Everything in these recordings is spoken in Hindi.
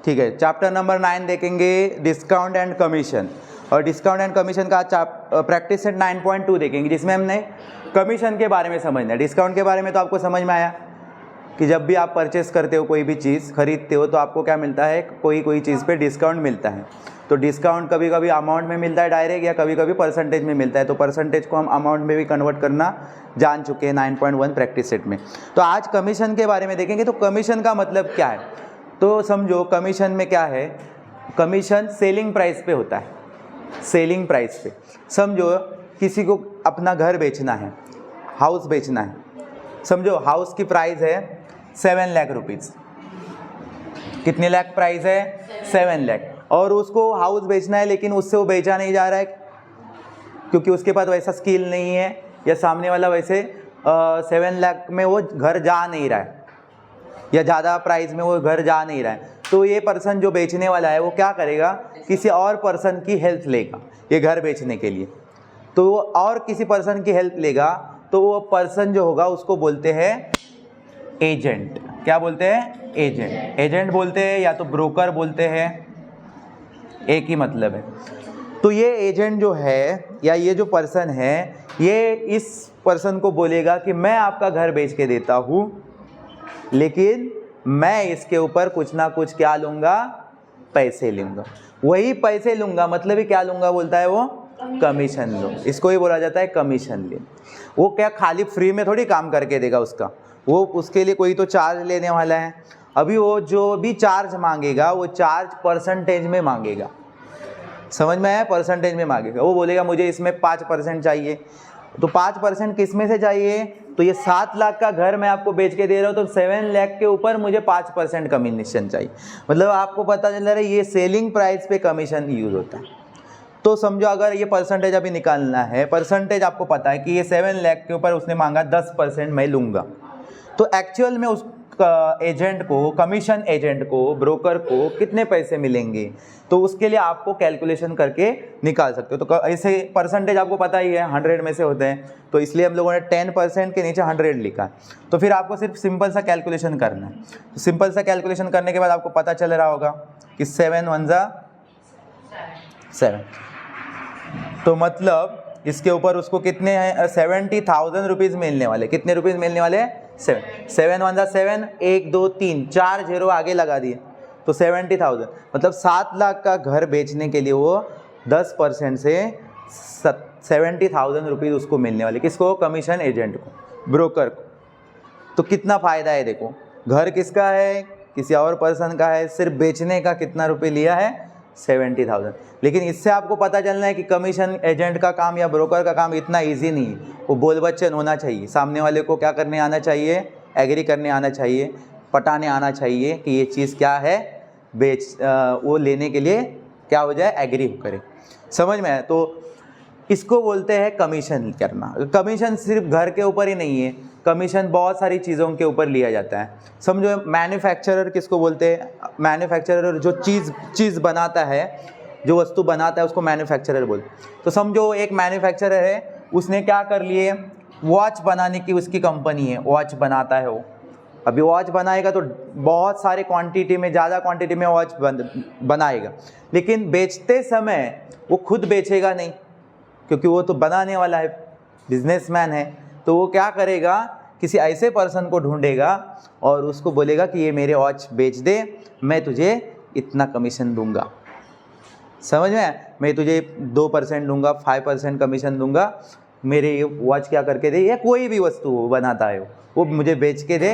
ठीक है, चैप्टर नंबर 9 देखेंगे डिस्काउंट एंड कमीशन, और डिस्काउंट एंड कमीशन का प्रैक्टिस सेट 9.2 देखेंगे, जिसमें हमने कमीशन के बारे में समझना है। डिस्काउंट के बारे में तो आपको समझ में आया कि जब भी आप परचेस करते हो, कोई भी चीज़ खरीदते हो, तो आपको क्या मिलता है, कोई चीज़ पे डिस्काउंट मिलता है। तो डिस्काउंट कभी कभी अमाउंट में मिलता है डायरेक्ट, या कभी कभी परसेंटेज में मिलता है। तो परसेंटेज को हम अमाउंट में भी कन्वर्ट करना जान चुके हैं 9.1 प्रैक्टिस सेट में। तो आज कमीशन के बारे में देखेंगे। तो कमीशन का मतलब क्या है, तो समझो कमीशन में क्या है, कमीशन सेलिंग प्राइस पे होता है। सेलिंग प्राइस पे समझो किसी को अपना घर बेचना है, हाउस बेचना है, समझो हाउस की प्राइस है 7 लाख रुपीज़। कितने लाख प्राइस है, 7 लाख, और उसको हाउस बेचना है, लेकिन उससे वो बेचा नहीं जा रहा है क्योंकि उसके पास वैसा स्किल नहीं है, या सामने वाला वैसे 7 लाख में वो घर जा नहीं रहा है, या ज़्यादा प्राइस में वो घर जा नहीं रहा है। तो ये पर्सन जो बेचने वाला है वो क्या करेगा, किसी और पर्सन की हेल्प लेगा ये घर बेचने के लिए। तो वो और किसी पर्सन की हेल्प लेगा, तो वो पर्सन जो होगा उसको बोलते हैं एजेंट। क्या बोलते हैं, एजेंट। एजेंट बोलते हैं या तो ब्रोकर बोलते हैं, एक ही मतलब है। तो ये एजेंट जो है या ये जो पर्सन है, ये इस पर्सन को बोलेगा कि मैं आपका घर बेच के देता हूँ, लेकिन मैं इसके ऊपर कुछ ना कुछ क्या लूँगा, पैसे लूँगा। वही पैसे लूँगा मतलब ही क्या लूँगा बोलता है वो, कमीशन लो। इसको ही बोला जाता है कमीशन ले। वो क्या खाली फ्री में थोड़ी काम करके देगा उसका, वो उसके लिए कोई तो चार्ज लेने वाला है। अभी वो जो भी चार्ज मांगेगा वो चार्ज परसेंटेज में मांगेगा, समझ में आया, परसेंटेज में मांगेगा। वो बोलेगा मुझे इसमें 5% चाहिए, तो 5% किस में से चाहिए, तो ये 7 लाख का घर मैं आपको बेच के दे रहा हूँ, तो 7 लाख के ऊपर मुझे 5% कमीशन चाहिए। मतलब आपको पता चल रहा है ये सेलिंग प्राइस पे कमीशन यूज होता है। तो समझो अगर ये परसेंटेज अभी निकालना है, परसेंटेज आपको पता है कि ये 7 लाख के ऊपर उसने मांगा 10% मैं लूँगा, तो एक्चुअल में उस एजेंट को, कमीशन एजेंट को, ब्रोकर को कितने पैसे मिलेंगे, तो उसके लिए आपको कैलकुलेशन करके निकाल सकते हो। तो ऐसे परसेंटेज आपको पता ही है 100 में से होते हैं, तो इसलिए हम लोगों ने 10% के नीचे 100 लिखा है। तो फिर आपको सिर्फ सिंपल सा कैलकुलेशन करना है। तो सिंपल सा कैलकुलेशन करने के बाद आपको पता चल रहा होगा कि 7 1 जा 7, तो मतलब इसके ऊपर उसको कितने हैं, 70,000 रुपीज़ मिलने वाले। कितने रुपीज़ मिलने वाले, 7 7 1 जा 7, 1 2 3 4 0 आगे लगा दिए, तो 70,000। मतलब 7 लाख का घर बेचने के लिए वो 10% से 70,000 रुपीज़ उसको मिलने वाले। किसको, कमीशन एजेंट को, ब्रोकर को। तो कितना फ़ायदा है, देखो घर किसका है, किसी और पर्सन का है, सिर्फ बेचने का कितना रुपये लिया है, 70,000। लेकिन इससे आपको पता चलना है कि कमीशन एजेंट का काम या ब्रोकर का काम इतना इजी नहीं है। वो बोल बच्चन होना चाहिए, सामने वाले को क्या करने आना चाहिए, एग्री करने आना चाहिए, पटाने आना चाहिए कि ये चीज़ क्या है, वो लेने के लिए क्या हो जाए, एग्री करे। समझ में है। तो इसको बोलते हैं कमीशन करना। कमीशन सिर्फ घर के ऊपर ही नहीं है, कमीशन बहुत सारी चीज़ों के ऊपर लिया जाता है। समझो मैन्युफैक्चरर किसको बोलते हैं, मैन्युफैक्चरर जो चीज़ बनाता है, जो वस्तु बनाता है उसको मैन्युफैक्चरर बोलते हैं। तो समझो एक मैन्युफैक्चरर है, उसने क्या कर लिए, वॉच बनाने की उसकी कंपनी है, वॉच बनाता है वो। अभी वॉच बनाएगा तो बहुत सारे क्वांटिटी में, ज़्यादा क्वांटिटी में वॉच बनाएगा, लेकिन बेचते समय वो खुद बेचेगा नहीं, क्योंकि वो तो बनाने वाला है, बिजनेसमैन है। तो वो क्या करेगा, किसी ऐसे पर्सन को ढूंढेगा और उसको बोलेगा कि ये मेरे वॉच बेच दे, मैं तुझे इतना कमीशन दूंगा। समझ में, मैं तुझे 2% दूंगा, 5% कमीशन दूंगा, मेरे ये वॉच क्या करके दे, या कोई भी वस्तु बनाता है वो मुझे बेच के दे,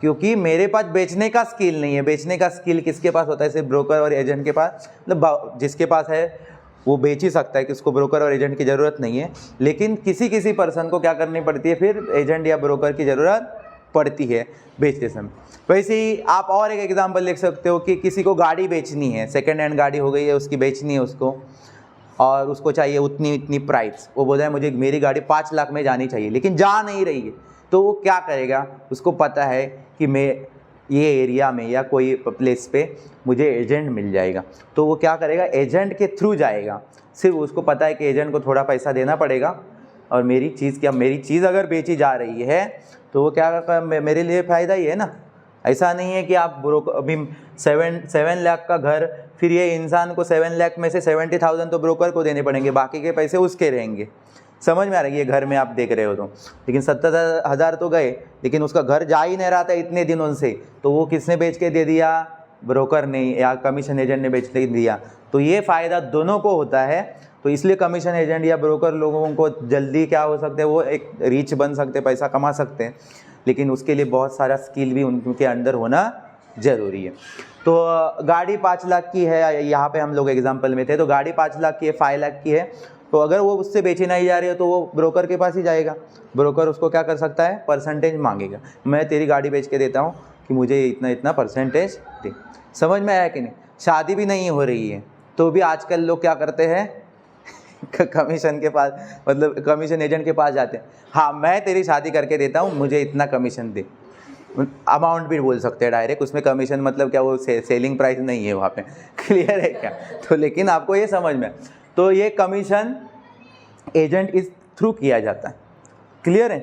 क्योंकि मेरे पास बेचने का स्किल नहीं है। बेचने का स्किल किसके पास होता है, सिर्फ ब्रोकर और एजेंट के पास। मतलब जिसके पास है वो बेच ही सकता है, कि उसको ब्रोकर और एजेंट की ज़रूरत नहीं है। लेकिन किसी पर्सन को क्या करनी पड़ती है, फिर एजेंट या ब्रोकर की ज़रूरत पड़ती है बेचते समय। वैसे ही आप और एक एग्जांपल लिख सकते हो कि किसी को गाड़ी बेचनी है, सेकेंड हैंड गाड़ी हो गई है, उसकी बेचनी है उसको, और उसको चाहिए इतनी प्राइस। वो बोल रहा है मुझे मेरी गाड़ी 5 लाख में जानी चाहिए, लेकिन जा नहीं रही है। तो वो क्या करेगा, उसको पता है कि मैं ये एरिया में या कोई प्लेस पे मुझे एजेंट मिल जाएगा, तो वो क्या करेगा, एजेंट के थ्रू जाएगा। सिर्फ उसको पता है कि एजेंट को थोड़ा पैसा देना पड़ेगा, और मेरी चीज़ अगर बेची जा रही है तो वो क्या, मेरे लिए फ़ायदा ही है ना, ऐसा नहीं है कि आप ब्रोकर अभी 7 लाख का घर, फिर ये इंसान को 7 लाख में से 70,000 तो ब्रोकर को देने पड़ेंगे, बाकी के पैसे उसके रहेंगे। समझ में आ रहा है? ये घर में आप देख रहे हो तो, लेकिन 70,000 तो गए, लेकिन उसका घर जा ही नहीं रहा था इतने दिनों से, तो वो किसने बेच के दे दिया? ब्रोकर ने या कमीशन एजेंट ने बेच के दिया। तो ये फ़ायदा दोनों को होता है। तो इसलिए कमीशन एजेंट या ब्रोकर लोगों को जल्दी क्या हो सकते हैं, वो एक रीच बन सकते, पैसा कमा सकते हैं, लेकिन उसके लिए बहुत सारा स्किल भी उनके अंदर होना ज़रूरी है। तो गाड़ी 5 लाख की है, यहाँ पे हम लोग एग्जांपल में थे, तो गाड़ी 5 लाख की है, 5 लाख की है, तो अगर वो उससे बेची नहीं जा रही है तो वो ब्रोकर के पास ही जाएगा। ब्रोकर उसको क्या कर सकता है? परसेंटेज मांगेगा, मैं तेरी गाड़ी बेच के देता हूँ कि मुझे इतना इतना परसेंटेज दे। समझ में आया कि नहीं? शादी भी नहीं हो रही है तो भी आजकल लोग क्या करते हैं कमीशन के पास, मतलब कमीशन एजेंट के पास जाते हैं, हाँ मैं तेरी शादी करके देता हूँ, मुझे इतना कमीशन दे। अमाउंट भी बोल सकते हैं डायरेक्ट, उसमें कमीशन मतलब क्या, वो सेलिंग प्राइस नहीं है वहाँ पे। क्लियर है क्या? तो लेकिन आपको ये समझ में, तो ये कमीशन एजेंट इस थ्रू किया जाता है। क्लियर है?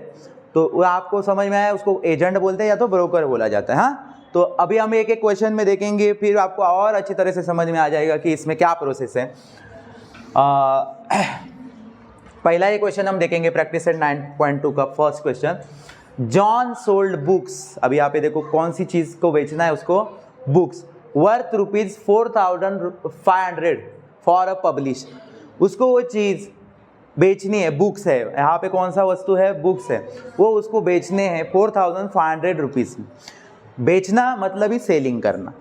तो वो आपको समझ में आया, उसको एजेंट बोलते हैं या तो ब्रोकर बोला जाता है। हाँ, तो अभी हम एक एक क्वेश्चन में देखेंगे, फिर आपको और अच्छी तरह से समझ में आ जाएगा कि इसमें क्या प्रोसेस है। पहला ये क्वेश्चन हम देखेंगे प्रैक्टिस सेट 9.2 का first question. John sold books, अभी यहाँ पे देखो कौन सी चीज़ को बेचना है उसको, books worth ₹4,500 for a publish. उसको वो चीज़ बेचनी है, बुक्स है, यहाँ पे कौन सा वस्तु है? बुक्स है, वो उसको बेचने हैं 4,500 में। बेचना मतलब ही सेलिंग करना,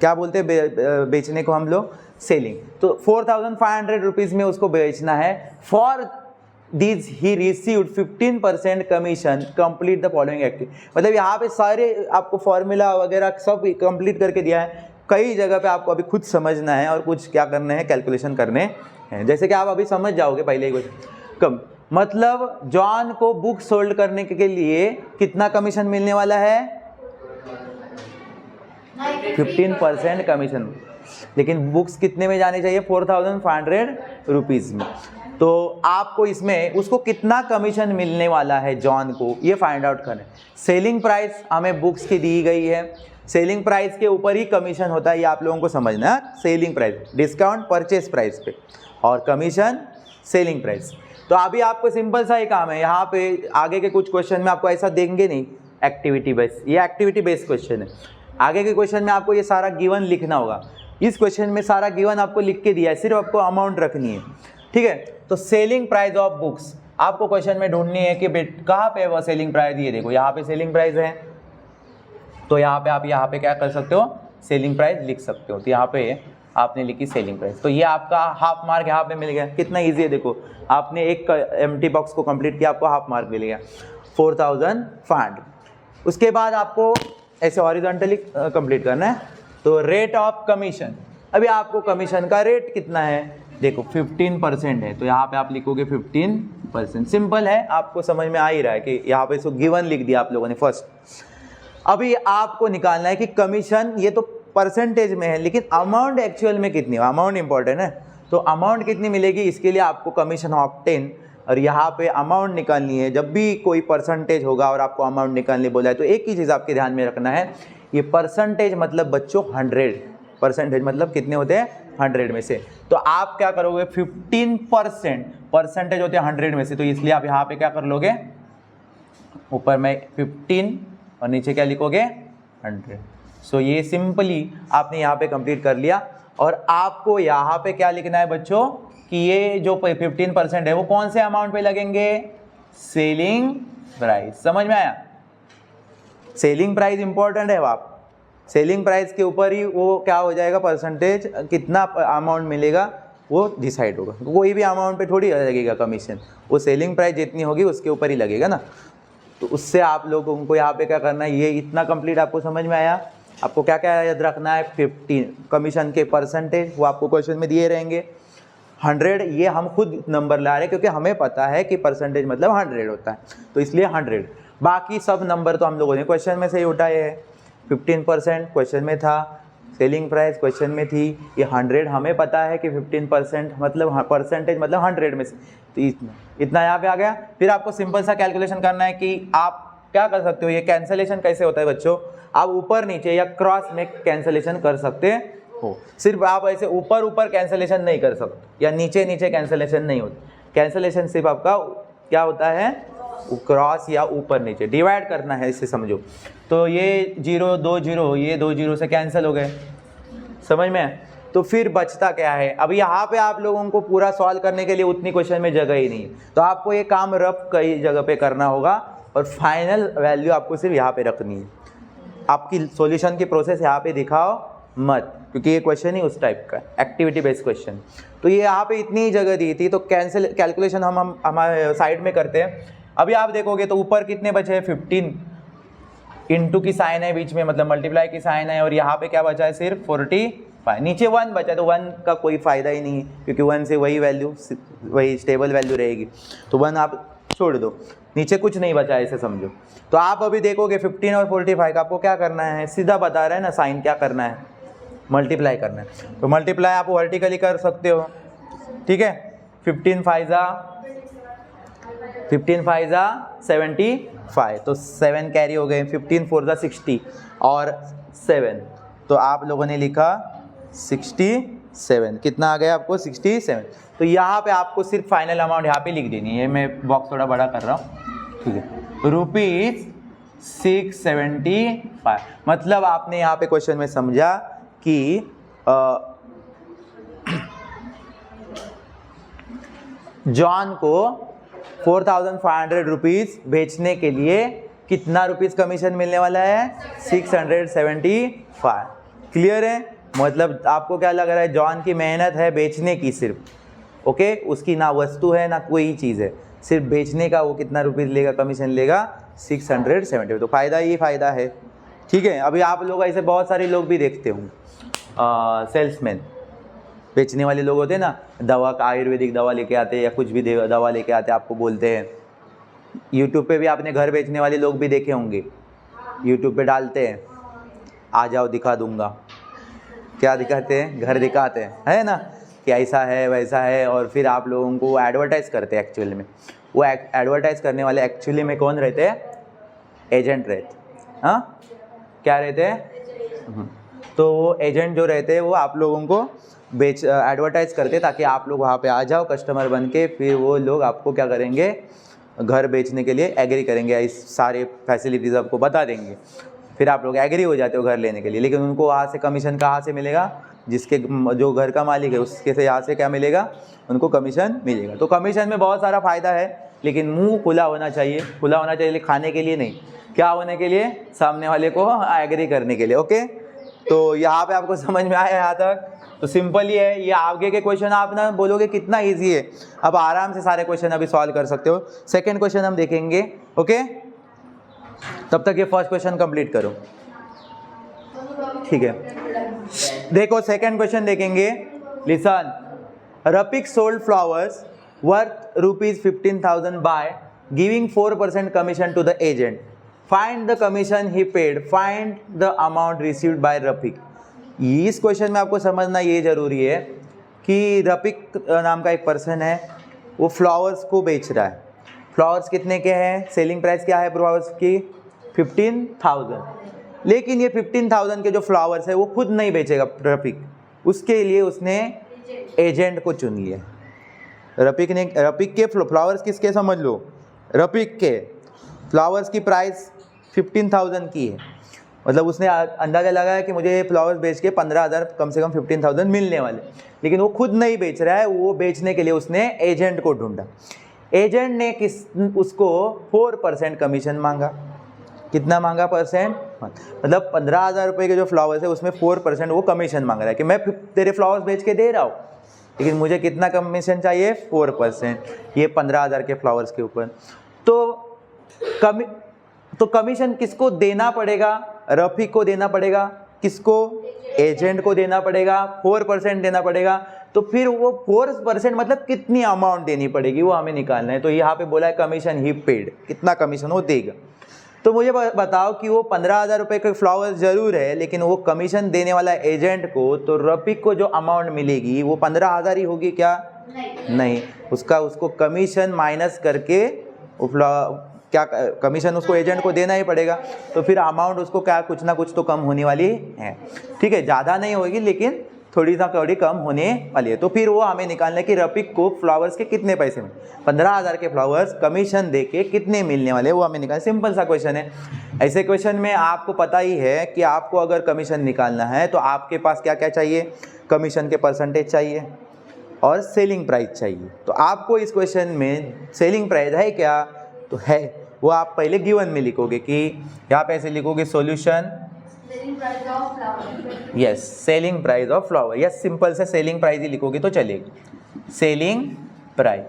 क्या बोलते हैं बेचने को हम लोग? सेलिंग। तो 4,500 में उसको बेचना है। For this he received 15% commission, complete the following activity. मतलब यहाँ पे सारे आपको फॉर्मूला वगैरह सब कंप्लीट करके दिया है, कई जगह पे आपको अभी खुद समझना है और कुछ क्या करने हैं, कैलकुलेशन करने हैं। जैसे कि आप अभी समझ जाओगे पहले ही कम, मतलब जॉन को बुक सोल्ड करने के लिए कितना कमीशन मिलने वाला है? 15% कमीशन। लेकिन बुक्स कितने में जाने चाहिए? 4,500 में। तो आपको इसमें उसको कितना कमीशन मिलने वाला है जॉन को, ये फाइंड आउट करें। सेलिंग प्राइस हमें बुक्स की दी गई है, सेलिंग प्राइस के ऊपर ही कमीशन होता है, ये आप लोगों को समझना है। Selling price, discount purchase price पे, और कमीशन सेलिंग प्राइस। तो अभी आपको सिंपल सा ही काम है, यहाँ पे आगे के कुछ क्वेश्चन में आपको ऐसा देंगे नहीं एक्टिविटी बेस्ड, ये एक्टिविटी बेस्ड क्वेश्चन है। आगे के क्वेश्चन में आपको ये सारा गिवन लिखना होगा। इस क्वेश्चन में सारा गिवन आपको लिख के दिया है, सिर्फ आपको अमाउंट रखनी है। ठीक है, तो सेलिंग प्राइस ऑफ बुक्स आपको क्वेश्चन में ढूंढनी है कि कहाँ पे वो सेलिंग प्राइस, ये देखो यहाँ पे सेलिंग प्राइस है, तो यहाँ पे आप यहाँ पे क्या कर सकते हो? सेलिंग प्राइस लिख सकते हो। तो यहाँ पे आपने लिखी सेलिंग प्राइस, तो ये आपका हाफ मार्क यहाँ पे मिल गया। कितना ईजी है देखो, आपने एक एम्प्टी बॉक्स को कंप्लीट किया, आपको हाफ मार्क मिल गया 4,500। उसके बाद आपको ऐसे हॉरिजॉन्टली कंप्लीट करना है। तो रेट ऑफ कमीशन, अभी आपको कमीशन का रेट कितना है? देखो 15% है, तो यहाँ पे आप लिखोगे 15%। सिंपल है, आपको समझ में आ ही रहा है कि यहाँ पे इसको गिवन लिख दिया आप लोगों ने फर्स्ट। अभी आपको निकालना है कि कमीशन, ये तो परसेंटेज में है, लेकिन अमाउंट एक्चुअल में कितनी है? अमाउंट इंपॉर्टेंट है, तो अमाउंट कितनी मिलेगी इसके लिए आपको कमीशन ऑफ 10, और यहाँ पे अमाउंट निकालनी है। जब भी कोई परसेंटेज होगा और आपको अमाउंट निकालने बोला है, तो एक ही चीज़ आपके ध्यान में रखना है, ये परसेंटेज मतलब बच्चों 100, परसेंटेज मतलब कितने होते हैं? 100 में से। तो आप क्या करोगे? 15% परसेंटेज होते हैं 100 में से, तो इसलिए आप यहाँ पे क्या कर लोगे? ऊपर में 15 और नीचे क्या लिखोगे? 100। सो ये सिंपली आपने यहाँ पे कंप्लीट कर लिया। और आपको यहाँ पे क्या लिखना है बच्चों कि ये जो 15% है वो कौन से अमाउंट पे लगेंगे? Selling price. समझ में आया? सेलिंग प्राइस इंपॉर्टेंट है। आप सेलिंग प्राइस के ऊपर ही वो क्या हो जाएगा, परसेंटेज कितना अमाउंट मिलेगा वो डिसाइड होगा। कोई भी अमाउंट पे थोड़ी लगेगा कमीशन, वो सेलिंग प्राइस जितनी होगी उसके ऊपर ही लगेगा ना। तो उससे आप लोगों को यहाँ पे क्या करना है, ये इतना कंप्लीट आपको समझ में आया। आपको क्या क्या याद रखना है? 15 कमीशन के परसेंटेज वो आपको क्वेश्चन में दिए रहेंगे। 100 ये हम खुद नंबर ला रहे हैं क्योंकि हमें पता है कि परसेंटेज मतलब 100 होता है, तो इसलिए 100। बाकी सब नंबर तो हम लोगों ने क्वेश्चन में से ही उठाए हैं। 15% क्वेश्चन में था, सेलिंग प्राइस क्वेश्चन में थी, ये 100 हमें पता है कि 15% मतलब परसेंटेज मतलब 100 में से, तो इतना यहाँ पे आ गया। फिर आपको सिंपल सा कैलकुलेशन करना है कि आप क्या कर सकते हो, ये कैंसलेशन कैसे होता है बच्चों, आप ऊपर नीचे या क्रॉस में कैंसलेशन कर सकते हो। सिर्फ आप ऐसे ऊपर ऊपर कैंसलेशन नहीं कर सकते या नीचे नीचे कैंसलेशन नहीं होती। कैंसलेशन सिर्फ आपका क्या होता है, क्रॉस या ऊपर नीचे डिवाइड करना है, इसे समझो। तो ये 0 2 0, ये 2 0 से कैंसिल हो गए, समझ में। तो फिर बचता क्या है, अब यहाँ पे आप लोगों को पूरा सॉल्व करने के लिए उतनी क्वेश्चन में जगह ही नहीं है, तो आपको ये काम रफ कई जगह पे करना होगा और फाइनल वैल्यू आपको सिर्फ यहाँ पे रखनी है। आपकी सॉल्यूशन की प्रोसेस यहाँ पे दिखाओ मत, क्योंकि ये क्वेश्चन ही उस टाइप का एक्टिविटी बेस्ड क्वेश्चन। तो ये यहाँ पे इतनी जगह दी थी, तो कैलकुलेशन हम हमारे साइड में करते हैं। अभी आप देखोगे तो ऊपर कितने बचे हैं, 15 इंटू की साइन है बीच में, मतलब मल्टीप्लाई की साइन है, और यहाँ पे क्या बचा है, सिर्फ 45। नीचे 1 बचा है, तो 1 का कोई फ़ायदा ही नहीं है, क्योंकि 1 से वही वैल्यू, वही स्टेबल वैल्यू रहेगी, तो 1 आप छोड़ दो, नीचे कुछ नहीं बचा है, इसे समझो। तो आप अभी देखोगे 15 और 45 का आपको क्या करना है, सीधा बता रहा है ना साइन, क्या करना है, मल्टीप्लाई करना है। तो मल्टीप्लाई आप वर्टिकली कर सकते हो, ठीक है। 15 5 जा 75, तो 7 कैरी हो गए, 15 4 जा 60 और 7, तो आप लोगों ने लिखा 67। कितना आ गया आपको, 67। तो यहाँ पे आपको सिर्फ फाइनल अमाउंट यहाँ पे लिख देनी है, मैं बॉक्स थोड़ा बड़ा कर रहा हूँ, ठीक है। ₹675, मतलब आपने यहाँ पे क्वेश्चन में समझा कि जॉन को 4500 रुपीज़ बेचने के लिए कितना रुपीज़ कमीशन मिलने वाला है, 675। क्लियर है, मतलब आपको क्या लग रहा है, जॉन की मेहनत है बेचने की सिर्फ, ओके, उसकी ना वस्तु है ना कोई चीज़ है, सिर्फ बेचने का वो कितना रुपीज़ लेगा, कमीशन लेगा 670। तो फ़ायदा ही फ़ायदा है, ठीक है। अभी आप लोग ऐसे बहुत सारे लोग भी देखते होंगे, सेल्समैन, बेचने वाले लोग होते हैं ना, दवा का आयुर्वेदिक दवा लेके आते हैं या कुछ भी दवा लेके आते हैं, आपको बोलते हैं। यूट्यूब पे भी आपने घर बेचने वाले लोग भी देखे होंगे, यूट्यूब पे डालते हैं, आ जाओ दिखा दूंगा, क्या दिखाते हैं, घर दिखाते हैं, है ना, कि ऐसा है वैसा है, और फिर आप लोगों को एडवर्टाइज़ करते हैं। एक्चुअली में वो एडवर्टाइज़ करने वाले एक्चुअली में कौन रहते हैं, एजेंट रहते, हाँ क्या रहते हैं, तो वो एजेंट जो रहते हैं वो आप लोगों को एडवर्टाइज़ करते हैं, ताकि आप लोग वहाँ पे आ जाओ कस्टमर बन के, फिर वो लोग आपको क्या करेंगे, घर बेचने के लिए एग्री करेंगे, इस सारे फैसिलिटीज़ आपको बता देंगे, फिर आप लोग एग्री हो जाते हो घर लेने के लिए। लेकिन उनको वहाँ से कमीशन कहाँ से मिलेगा, जिसके जो घर का मालिक है उसके से यहाँ से क्या मिलेगा, उनको कमीशन मिलेगा। तो कमीशन में बहुत सारा फ़ायदा है, लेकिन मुंह खुला होना चाहिए, खुला होना चाहिए खाने के लिए नहीं, क्या होने के लिए, सामने वाले को एग्री करने के लिए, ओके। तो यहाँ पे आपको समझ में आया यहाँ तक, तो सिंपल ही है। ये आगे के क्वेश्चन आप ना बोलोगे कितना इजी है, अब आराम से सारे क्वेश्चन अभी सॉल्व कर सकते हो। सेकंड क्वेश्चन हम देखेंगे, ओके, तब तक ये फर्स्ट क्वेश्चन कंप्लीट करो, ठीक है। देखो सेकंड क्वेश्चन देखेंगे, listen, Rafiq sold flowers worth ₹15,000 by giving 4% commission to the agent, find the commission he paid, find the amount received by Rafiq. इस क्वेश्चन में आपको समझना ये जरूरी है कि रफीक नाम का एक पर्सन है, वो फ्लावर्स को बेच रहा है। फ्लावर्स कितने के हैं, सेलिंग प्राइस क्या है फ्लावर्स की, 15,000, लेकिन ये 15,000 के जो फ्लावर्स है वो खुद नहीं बेचेगा रफीक, उसके लिए उसने एजेंट को चुन लिया। रफीक के फ्लावर्स किसके, समझ लो, रफीक के फ्लावर्स की प्राइस 15,000 की है, मतलब उसने अंदाज़ा लगाया कि मुझे फ्लावर्स बेच के 15,000 कम से कम 15,000 मिलने वाले, लेकिन वो खुद नहीं बेच रहा है, वो बेचने के लिए उसने एजेंट को ढूंढा। एजेंट ने उसको 4% कमीशन मांगा। कितना मांगा परसेंट, मतलब 15,000 रुपये के जो फ्लावर्स है उसमें 4% वो कमीशन मांग रहा है कि मैं तेरे फ्लावर्स बेच के दे रहा हूँ, लेकिन मुझे कितना कमीशन चाहिए, 4%, ये 15,000 के फ्लावर्स के ऊपर। तो कमीशन किसको देना पड़ेगा, रफीक को देना पड़ेगा, किसको, एजेंट को देना पड़ेगा, 4% देना पड़ेगा। तो फिर वो 4% मतलब कितनी अमाउंट देनी पड़ेगी वो हमें निकालना है। तो यहाँ पे बोला है कमीशन ही पेड, कितना कमीशन वो देगा। तो मुझे बताओ कि वो 15,000 रुपये के फ्लावर्स जरूर है, लेकिन वो कमीशन देने वाला एजेंट को, तो रफीक को जो अमाउंट मिलेगी वो 15,000 ही होगी क्या, नहीं, उसको कमीशन माइनस करके वो क्या कमीशन उसको एजेंट को देना ही पड़ेगा, तो फिर अमाउंट उसको क्या कुछ ना कुछ तो कम होने वाली है, ठीक है, ज़्यादा नहीं होगी लेकिन थोड़ी कम होने वाली है। तो फिर वो हमें निकालना है कि रफीक को फ्लावर्स के कितने पैसे में 15,000 के फ्लावर्स कमीशन दे के कितने मिलने वाले, वो हमें निकालना। सिंपल सा क्वेश्चन है। ऐसे क्वेश्चन में आपको पता ही है कि आपको अगर कमीशन निकालना है तो आपके पास क्या क्या चाहिए, कमीशन के परसेंटेज चाहिए और सेलिंग प्राइस चाहिए। तो आपको इस क्वेश्चन में सेलिंग प्राइस है क्या, तो है, वो आप पहले गिवन में लिखोगे कि यहाँ पे ऐसे लिखोगे solution yes selling price of flower, yes simple से सेलिंग प्राइस ही लिखोगे तो चलेगा, सेलिंग प्राइस।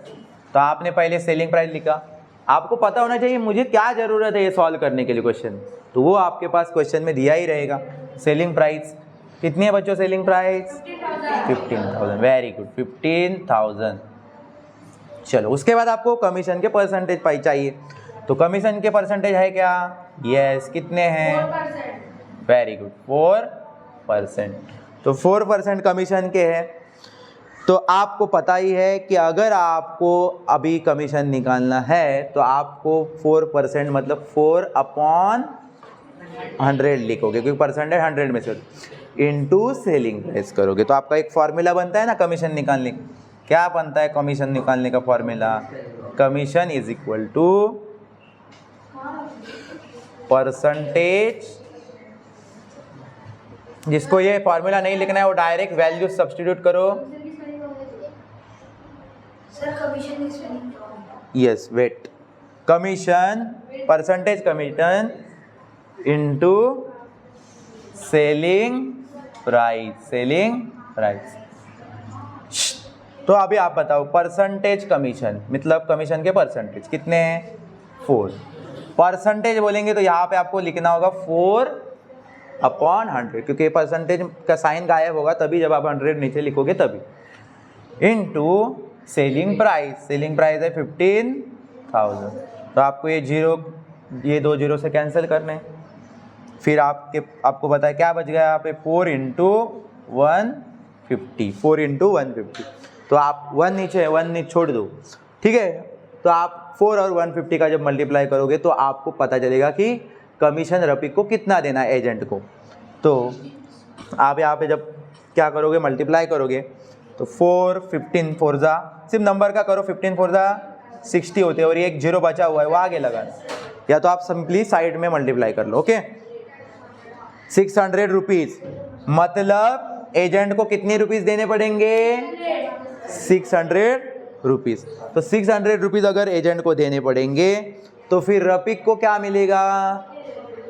तो आपने पहले सेलिंग प्राइस लिखा, आपको पता होना चाहिए मुझे क्या ज़रूरत है ये सॉल्व करने के लिए क्वेश्चन, तो वो आपके पास क्वेश्चन में दिया ही रहेगा। सेलिंग प्राइस कितनी है बच्चों, सेलिंग प्राइस 15,000, वेरी गुड 15,000। चलो उसके बाद आपको कमीशन के परसेंटेज पाई चाहिए, तो कमीशन के परसेंटेज है क्या, यस कितने हैं, वेरी गुड 4%। तो 4% कमीशन के हैं। तो आपको पता ही है कि अगर आपको अभी कमीशन निकालना है तो आपको 4% मतलब 4/100 लिखोगे, क्योंकि परसेंटेज 100 में से इनटू सेलिंग प्राइस करोगे। तो आपका एक फॉर्मूला बनता है ना कमीशन निकालने, क्या बनता है कमीशन निकालने का formula, commission is equal to percentage, जिसको ये फॉर्मूला नहीं लिखना है वो डायरेक्ट वैल्यू सब्स्टिट्यूट करो, yes wait, commission percentage commission into selling price, selling price. तो अभी आप बताओ परसेंटेज कमीशन मतलब कमीशन के परसेंटेज कितने हैं, 4। परसेंटेज बोलेंगे तो यहाँ पे आपको लिखना होगा 4/100, क्योंकि परसेंटेज का साइन गायब होगा तभी जब आप 100 नीचे लिखोगे तभी, into selling price, selling price है 15,000। तो आपको ये 2 जीरो से कैंसिल करने, फिर आपको पता है क्या बच गया यहाँ पे 4 × 150, 4 × 150। तो आप 1 नीचे 1 नीचे छोड़ दो, ठीक है। तो आप 4 और 150 का जब मल्टीप्लाई करोगे तो आपको पता चलेगा कि कमीशन रफीक को कितना देना है एजेंट को। तो आप यहाँ पे जब क्या करोगे मल्टीप्लाई करोगे तो 4 15 4 जा, सिर्फ नंबर का करो, 15 4 जा 60 होते हैं और ये एक जीरो बचा हुआ है वो आगे लगाना, या तो आप सिंपली साइड में मल्टीप्लाई कर लो, ओके। 600 रुपीज़ मतलब एजेंट को कितने रुपीज़ देने पड़ेंगे, 600 रुपीज़। तो 600 रुपीज़ अगर एजेंट को देने पड़ेंगे तो फिर रफीक को क्या मिलेगा,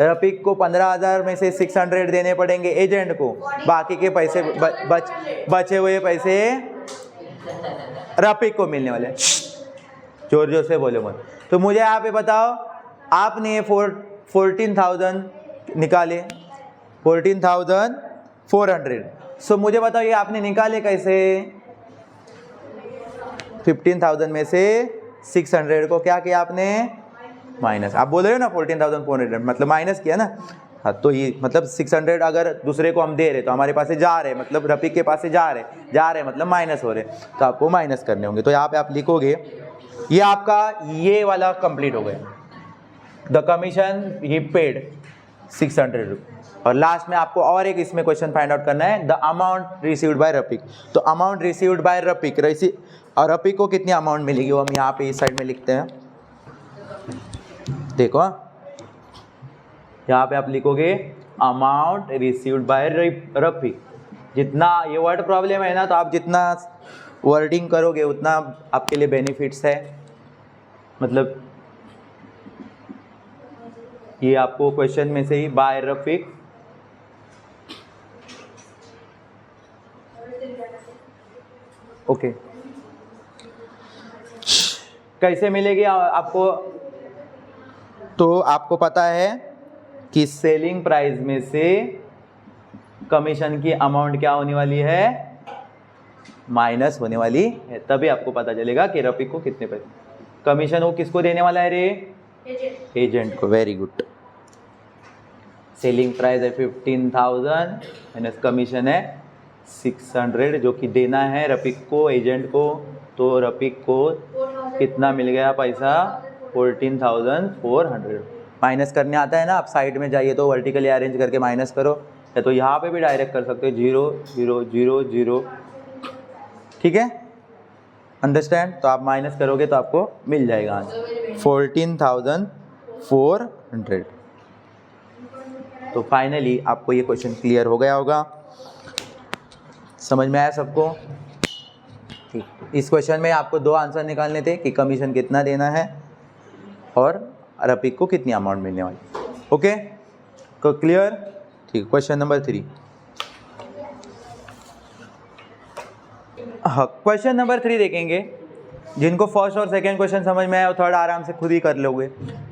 रफीक को 15,000 में से 600 देने पड़ेंगे एजेंट को, बाकी के पैसे बचे हुए पैसे रफीक को मिलने वाले। जोर जोर से बोलो मत। तो मुझे यहाँ पे बताओ, आपने 14,000 निकाले, 14,400। सो मुझे बताओ ये आपने निकाले कैसे, 15,000 में से 600 को क्या किया आपने, माइनस। आप बोल रहे हो ना 14,400 मतलब माइनस किया ना, हाँ। तो ये मतलब 600 अगर दूसरे को हम दे रहे तो हमारे पास से जा रहे, मतलब रफीक के पास से जा रहे मतलब माइनस हो रहे, तो आपको माइनस करने होंगे। तो यहाँ पे आप लिखोगे, ये आपका ये वाला कंप्लीट हो गया, the commission he paid 600 rupees. और लास्ट में आपको और एक इसमें क्वेश्चन फाइंड आउट करना है, the amount received by Rafiq. तो अमाउंट रिसीव्ड बाय रफीक, और रफीक को कितनी अमाउंट मिलेगी वो हम यहाँ पे इस साइड में लिखते हैं। देखो यहाँ पे आप लिखोगे अमाउंट रिसीव्ड बाय रफीक। जितना ये वर्ड प्रॉब्लम है ना, तो आप जितना वर्डिंग करोगे उतना आपके लिए बेनिफिट्स है। मतलब ये आपको क्वेश्चन में से ही बाय रफीक, ओके, कैसे मिलेगी आपको। तो आपको पता है कि सेलिंग प्राइस में से कमीशन की अमाउंट क्या होने वाली है, माइनस होने वाली है, तभी आपको पता चलेगा कि रफीक को कितने पैसे कमीशन वो किसको देने वाला है रे, एजेंट को। Very good. सेलिंग प्राइस है 15,000 माइनस कमीशन है 600 जो कि देना है रफीक को, एजेंट को। तो रफीक को कितना मिल गया पैसा, 14,400 माइनस करने आता है ना, आप साइड में जाइए तो वर्टिकली अरेंज करके माइनस करो, या तो यहाँ पे भी डायरेक्ट कर सकते हो 0 0 0 0, ठीक है, अंडरस्टैंड। तो आप माइनस करोगे तो आपको मिल जाएगा आंसर 14,400। तो फाइनली आपको ये क्वेश्चन क्लियर हो गया होगा, समझ में आया सबको? ठीक, इस क्वेश्चन में आपको दो आंसर निकालने थे कि कमीशन कितना देना है और रफीक को कितनी अमाउंट मिलने वाली। ओके, तो क्लियर? ठीक, क्वेश्चन नंबर 3। हाँ, क्वेश्चन नंबर 3 देखेंगे। जिनको फर्स्ट और सेकंड क्वेश्चन समझ में आया वो थर्ड आराम से खुद ही कर लोगे,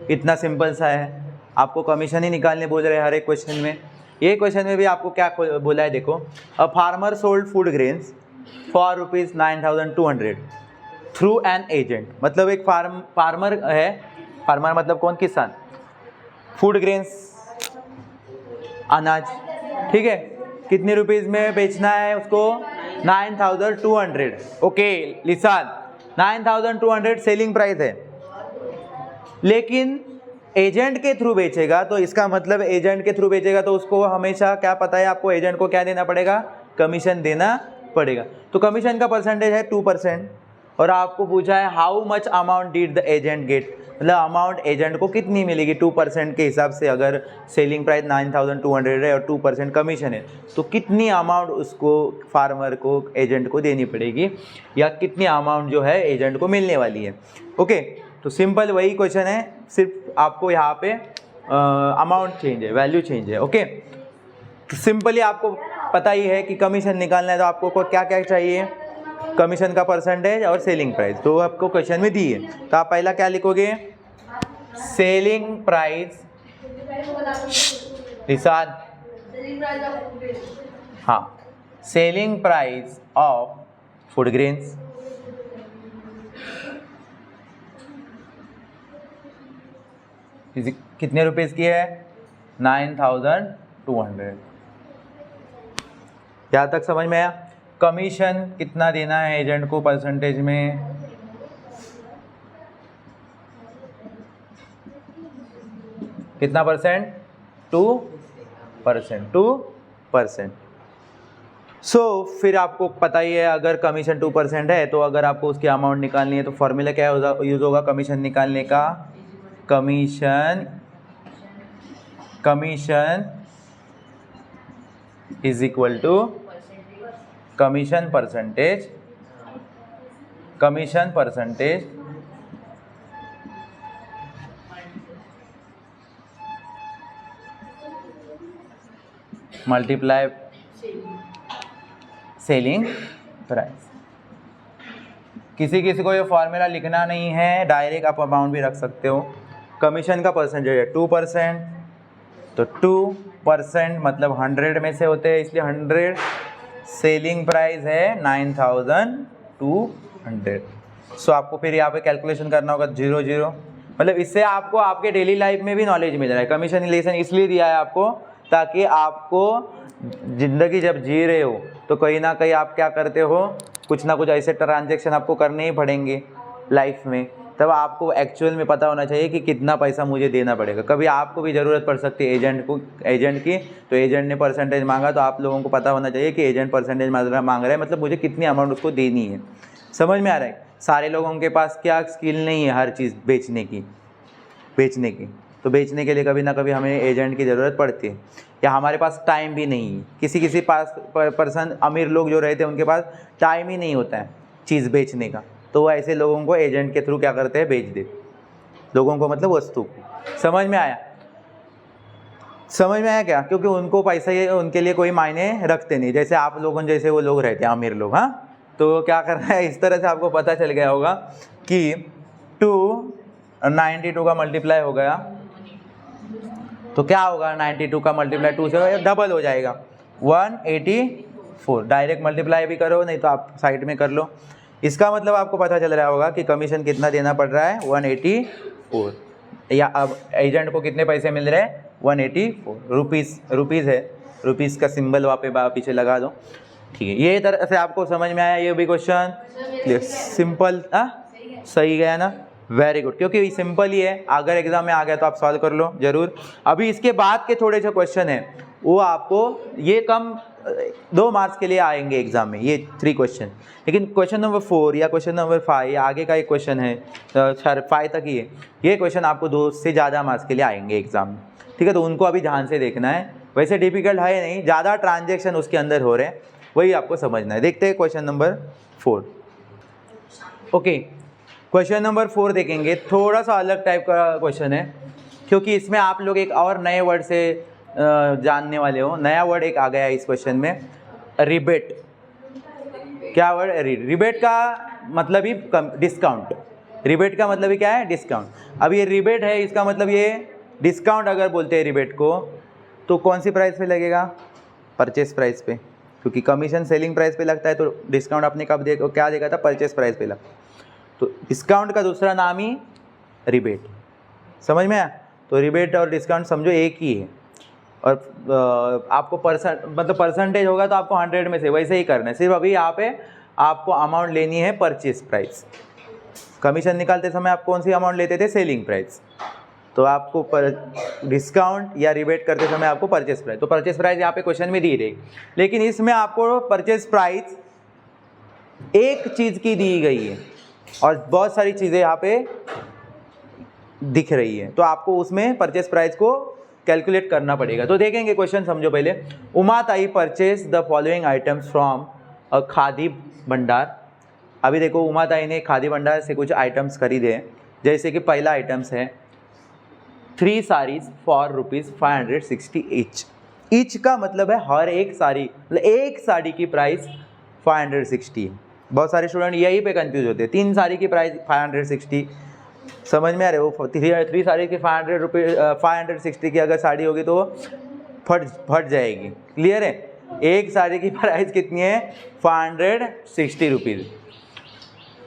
इतना सिंपल सा है। आपको कमीशन ही निकालने बोल रहे हैं हर एक क्वेश्चन में। ये क्वेश्चन में भी आपको क्या बोला है, देखो, a farmer sold food grains for ₹9,200 through an agent. मतलब एक फार्मर है, फार्मर मतलब कौन? किसान। फूड ग्रेन्स अनाज, ठीक है, कितने रुपीज़ में बेचना है उसको? 9,200। ओके लिसन, 9,200 सेलिंग प्राइस है, लेकिन एजेंट के थ्रू बेचेगा, तो इसका मतलब एजेंट के थ्रू बेचेगा तो उसको हमेशा क्या पता है आपको, एजेंट को क्या देना पड़ेगा? कमीशन देना पड़ेगा। तो कमीशन का परसेंटेज है 2%, और आपको पूछा है how much amount did the agent get, मतलब अमाउंट एजेंट को कितनी मिलेगी 2% के हिसाब से। अगर सेलिंग प्राइस 9,200 है और 2% कमीशन है, तो कितनी अमाउंट उसको, फार्मर को, एजेंट को देनी पड़ेगी, या कितनी अमाउंट जो है एजेंट को मिलने वाली है। ओके, तो सिंपल वही क्वेश्चन है, सिर्फ आपको यहाँ पे अमाउंट चेंज है, वैल्यू चेंज है। ओके, तो सिंपली आपको पता ही है कि कमीशन निकालना है तो आपको क्या क्या चाहिए? कमीशन का परसेंटेज और सेलिंग प्राइस, तो आपको क्वेश्चन में दी है। तो आप पहला क्या लिखोगे? सेलिंग प्राइस, निशान, हाँ, selling price of food grains, कितने रुपीस की है? 9,200। यहाँ तक समझ में आया? कमीशन कितना देना है एजेंट को परसेंटेज में? कितना परसेंट? 2%, 2%। सो फिर आपको पता ही है, अगर कमीशन 2% है तो अगर आपको उसकी अमाउंट निकालनी है तो फॉर्मूला क्या यूज होगा कमीशन निकालने का? Commission is equal to commission percentage multiply selling price. किसी को ये फॉर्मूला लिखना नहीं है, डायरेक्ट आप अमाउंट भी रख सकते हो। कमीशन का परसेंटेज है 2%, तो 2% मतलब 100 में से होते हैं, इसलिए 100। सेलिंग प्राइस है 9,200। सो आपको फिर यहाँ पे कैलकुलेशन करना होगा 0 0, मतलब इससे आपको आपके डेली लाइफ में भी नॉलेज मिल रहा है। कमीशन रिलेशन इसलिए दिया है आपको ताकि आपको ज़िंदगी जब जी रहे हो तो कहीं ना कहीं आप क्या करते हो, कुछ ना कुछ ऐसे ट्रांजेक्शन आपको करने ही पड़ेंगे लाइफ में, तब आपको एक्चुअल में पता होना चाहिए कि कितना पैसा मुझे देना पड़ेगा। कभी आपको भी ज़रूरत पड़ सकती है एजेंट की, तो एजेंट ने परसेंटेज मांगा तो आप लोगों को पता होना चाहिए कि एजेंट परसेंटेज मांग रहा है, मतलब मुझे कितनी अमाउंट उसको देनी है। समझ में आ रहा है? सारे लोगों के पास क्या स्किल नहीं है हर चीज़ बेचने की, तो बेचने के लिए कभी ना कभी हमें एजेंट की ज़रूरत पड़ती है, या हमारे पास टाइम भी नहीं है। किसी पास पर्सन, अमीर लोग जो रहते हैं उनके पास टाइम ही नहीं होता है चीज़ बेचने का, तो वो ऐसे लोगों को एजेंट के थ्रू क्या करते हैं, बेच देते लोगों को, मतलब वस्तु को। समझ में आया क्या? क्योंकि उनको पैसा ये उनके लिए कोई मायने रखते नहीं, जैसे आप लोगों जैसे वो लोग रहते हैं अमीर लोग। हाँ, तो क्या कर रहा है, इस तरह से आपको पता चल गया होगा कि 92 का मल्टीप्लाई हो गया तो क्या होगा, 92 का मल्टीप्लाई 2 से डबल हो जाएगा 184। डायरेक्ट मल्टीप्लाई भी करो, नहीं तो आप साइड में कर लो। इसका मतलब आपको पता चल रहा होगा कि कमीशन कितना देना पड़ रहा है, 184, या अब एजेंट को कितने पैसे मिल रहे हैं, 184 रुपीज़ है। रुपीज़ का सिंबल वहाँ पे पीछे लगा दो, ठीक है। ये तरह से आपको समझ में आया ये भी क्वेश्चन? सिंपल, सही गया ना? वेरी गुड, क्योंकि सिंपल ही है, अगर एग्जाम में आ गया तो आप सॉल्व कर लो जरूर। अभी इसके बाद के थोड़े जो क्वेश्चन है वो आपको ये कम 2 मार्क्स के लिए आएंगे एग्जाम में, ये 3 क्वेश्चन। लेकिन क्वेश्चन नंबर 4 या क्वेश्चन नंबर 5 या आगे का एक क्वेश्चन है 5 तक ही है, ये क्वेश्चन आपको 2 से ज़्यादा मार्क्स के लिए आएंगे एग्जाम में, ठीक है। तो उनको अभी ध्यान से देखना है, वैसे डिफिकल्ट है नहीं, ज़्यादा ट्रांजेक्शन उसके अंदर हो रहे हैं, वही आपको समझना है। देखते हैं question number 4। Okay, question number 4 देखेंगे, थोड़ा सा अलग टाइप का क्वेश्चन है, क्योंकि इसमें आप लोग एक और नए वर्ड से जानने वाले हो। नया वर्ड एक आ गया है इस क्वेश्चन में, रिबेट। क्या वर्ड? रिबेट का मतलब ही डिस्काउंट। रिबेट का मतलब ही क्या है? डिस्काउंट। अब ये रिबेट है, इसका मतलब ये डिस्काउंट अगर बोलते हैं रिबेट को, तो कौन सी प्राइस पे लगेगा? परचेस प्राइस पे, क्योंकि कमीशन सेलिंग प्राइस पे लगता है, तो डिस्काउंट आपने कब क्या देखा था? परचेस प्राइस पे लगा। तो डिस्काउंट का दूसरा नाम ही रिबेट, समझ में आया? तो रिबेट और डिस्काउंट समझो एक ही है। और आपको परसेंटेज होगा तो आपको 100 में से वैसे ही करना है। सिर्फ अभी यहाँ पे आपको अमाउंट लेनी है परचेस प्राइस। कमीशन निकालते समय आप कौन सी अमाउंट लेते थे? Selling price. तो आपको डिस्काउंट या रिबेट करते समय आपको परचेस प्राइस, तो परचेस प्राइस यहाँ पे क्वेश्चन में दी रहेगी, लेकिन इसमें आपको परचेस प्राइस एक चीज़ की दी गई है और बहुत सारी चीज़ें यहाँ पे दिख रही है, तो आपको उसमें परचेस प्राइस को कैलकुलेट करना पड़ेगा। तो देखेंगे क्वेश्चन, समझो पहले। उमा ताई purchase the following items from a khadi भंडार। अभी देखो, उमा ताई ने खादी भंडार से कुछ आइटम्स खरीदे हैं, जैसे कि पहला आइटम्स है 3 साड़ीज फॉर ₹560 ईच। ईच का मतलब है हर एक साड़ी, मतलब एक साड़ी की प्राइस 560 है। बहुत सारे स्टूडेंट यही पे कंफ्यूज होते हैं, 3 साड़ी की प्राइस 560, समझ में आ रहे हो? 3 साड़ी की 560 की अगर साड़ी होगी तो फट जाएगी। क्लियर है? एक साड़ी की प्राइस कितनी है? 560 रुपीज़।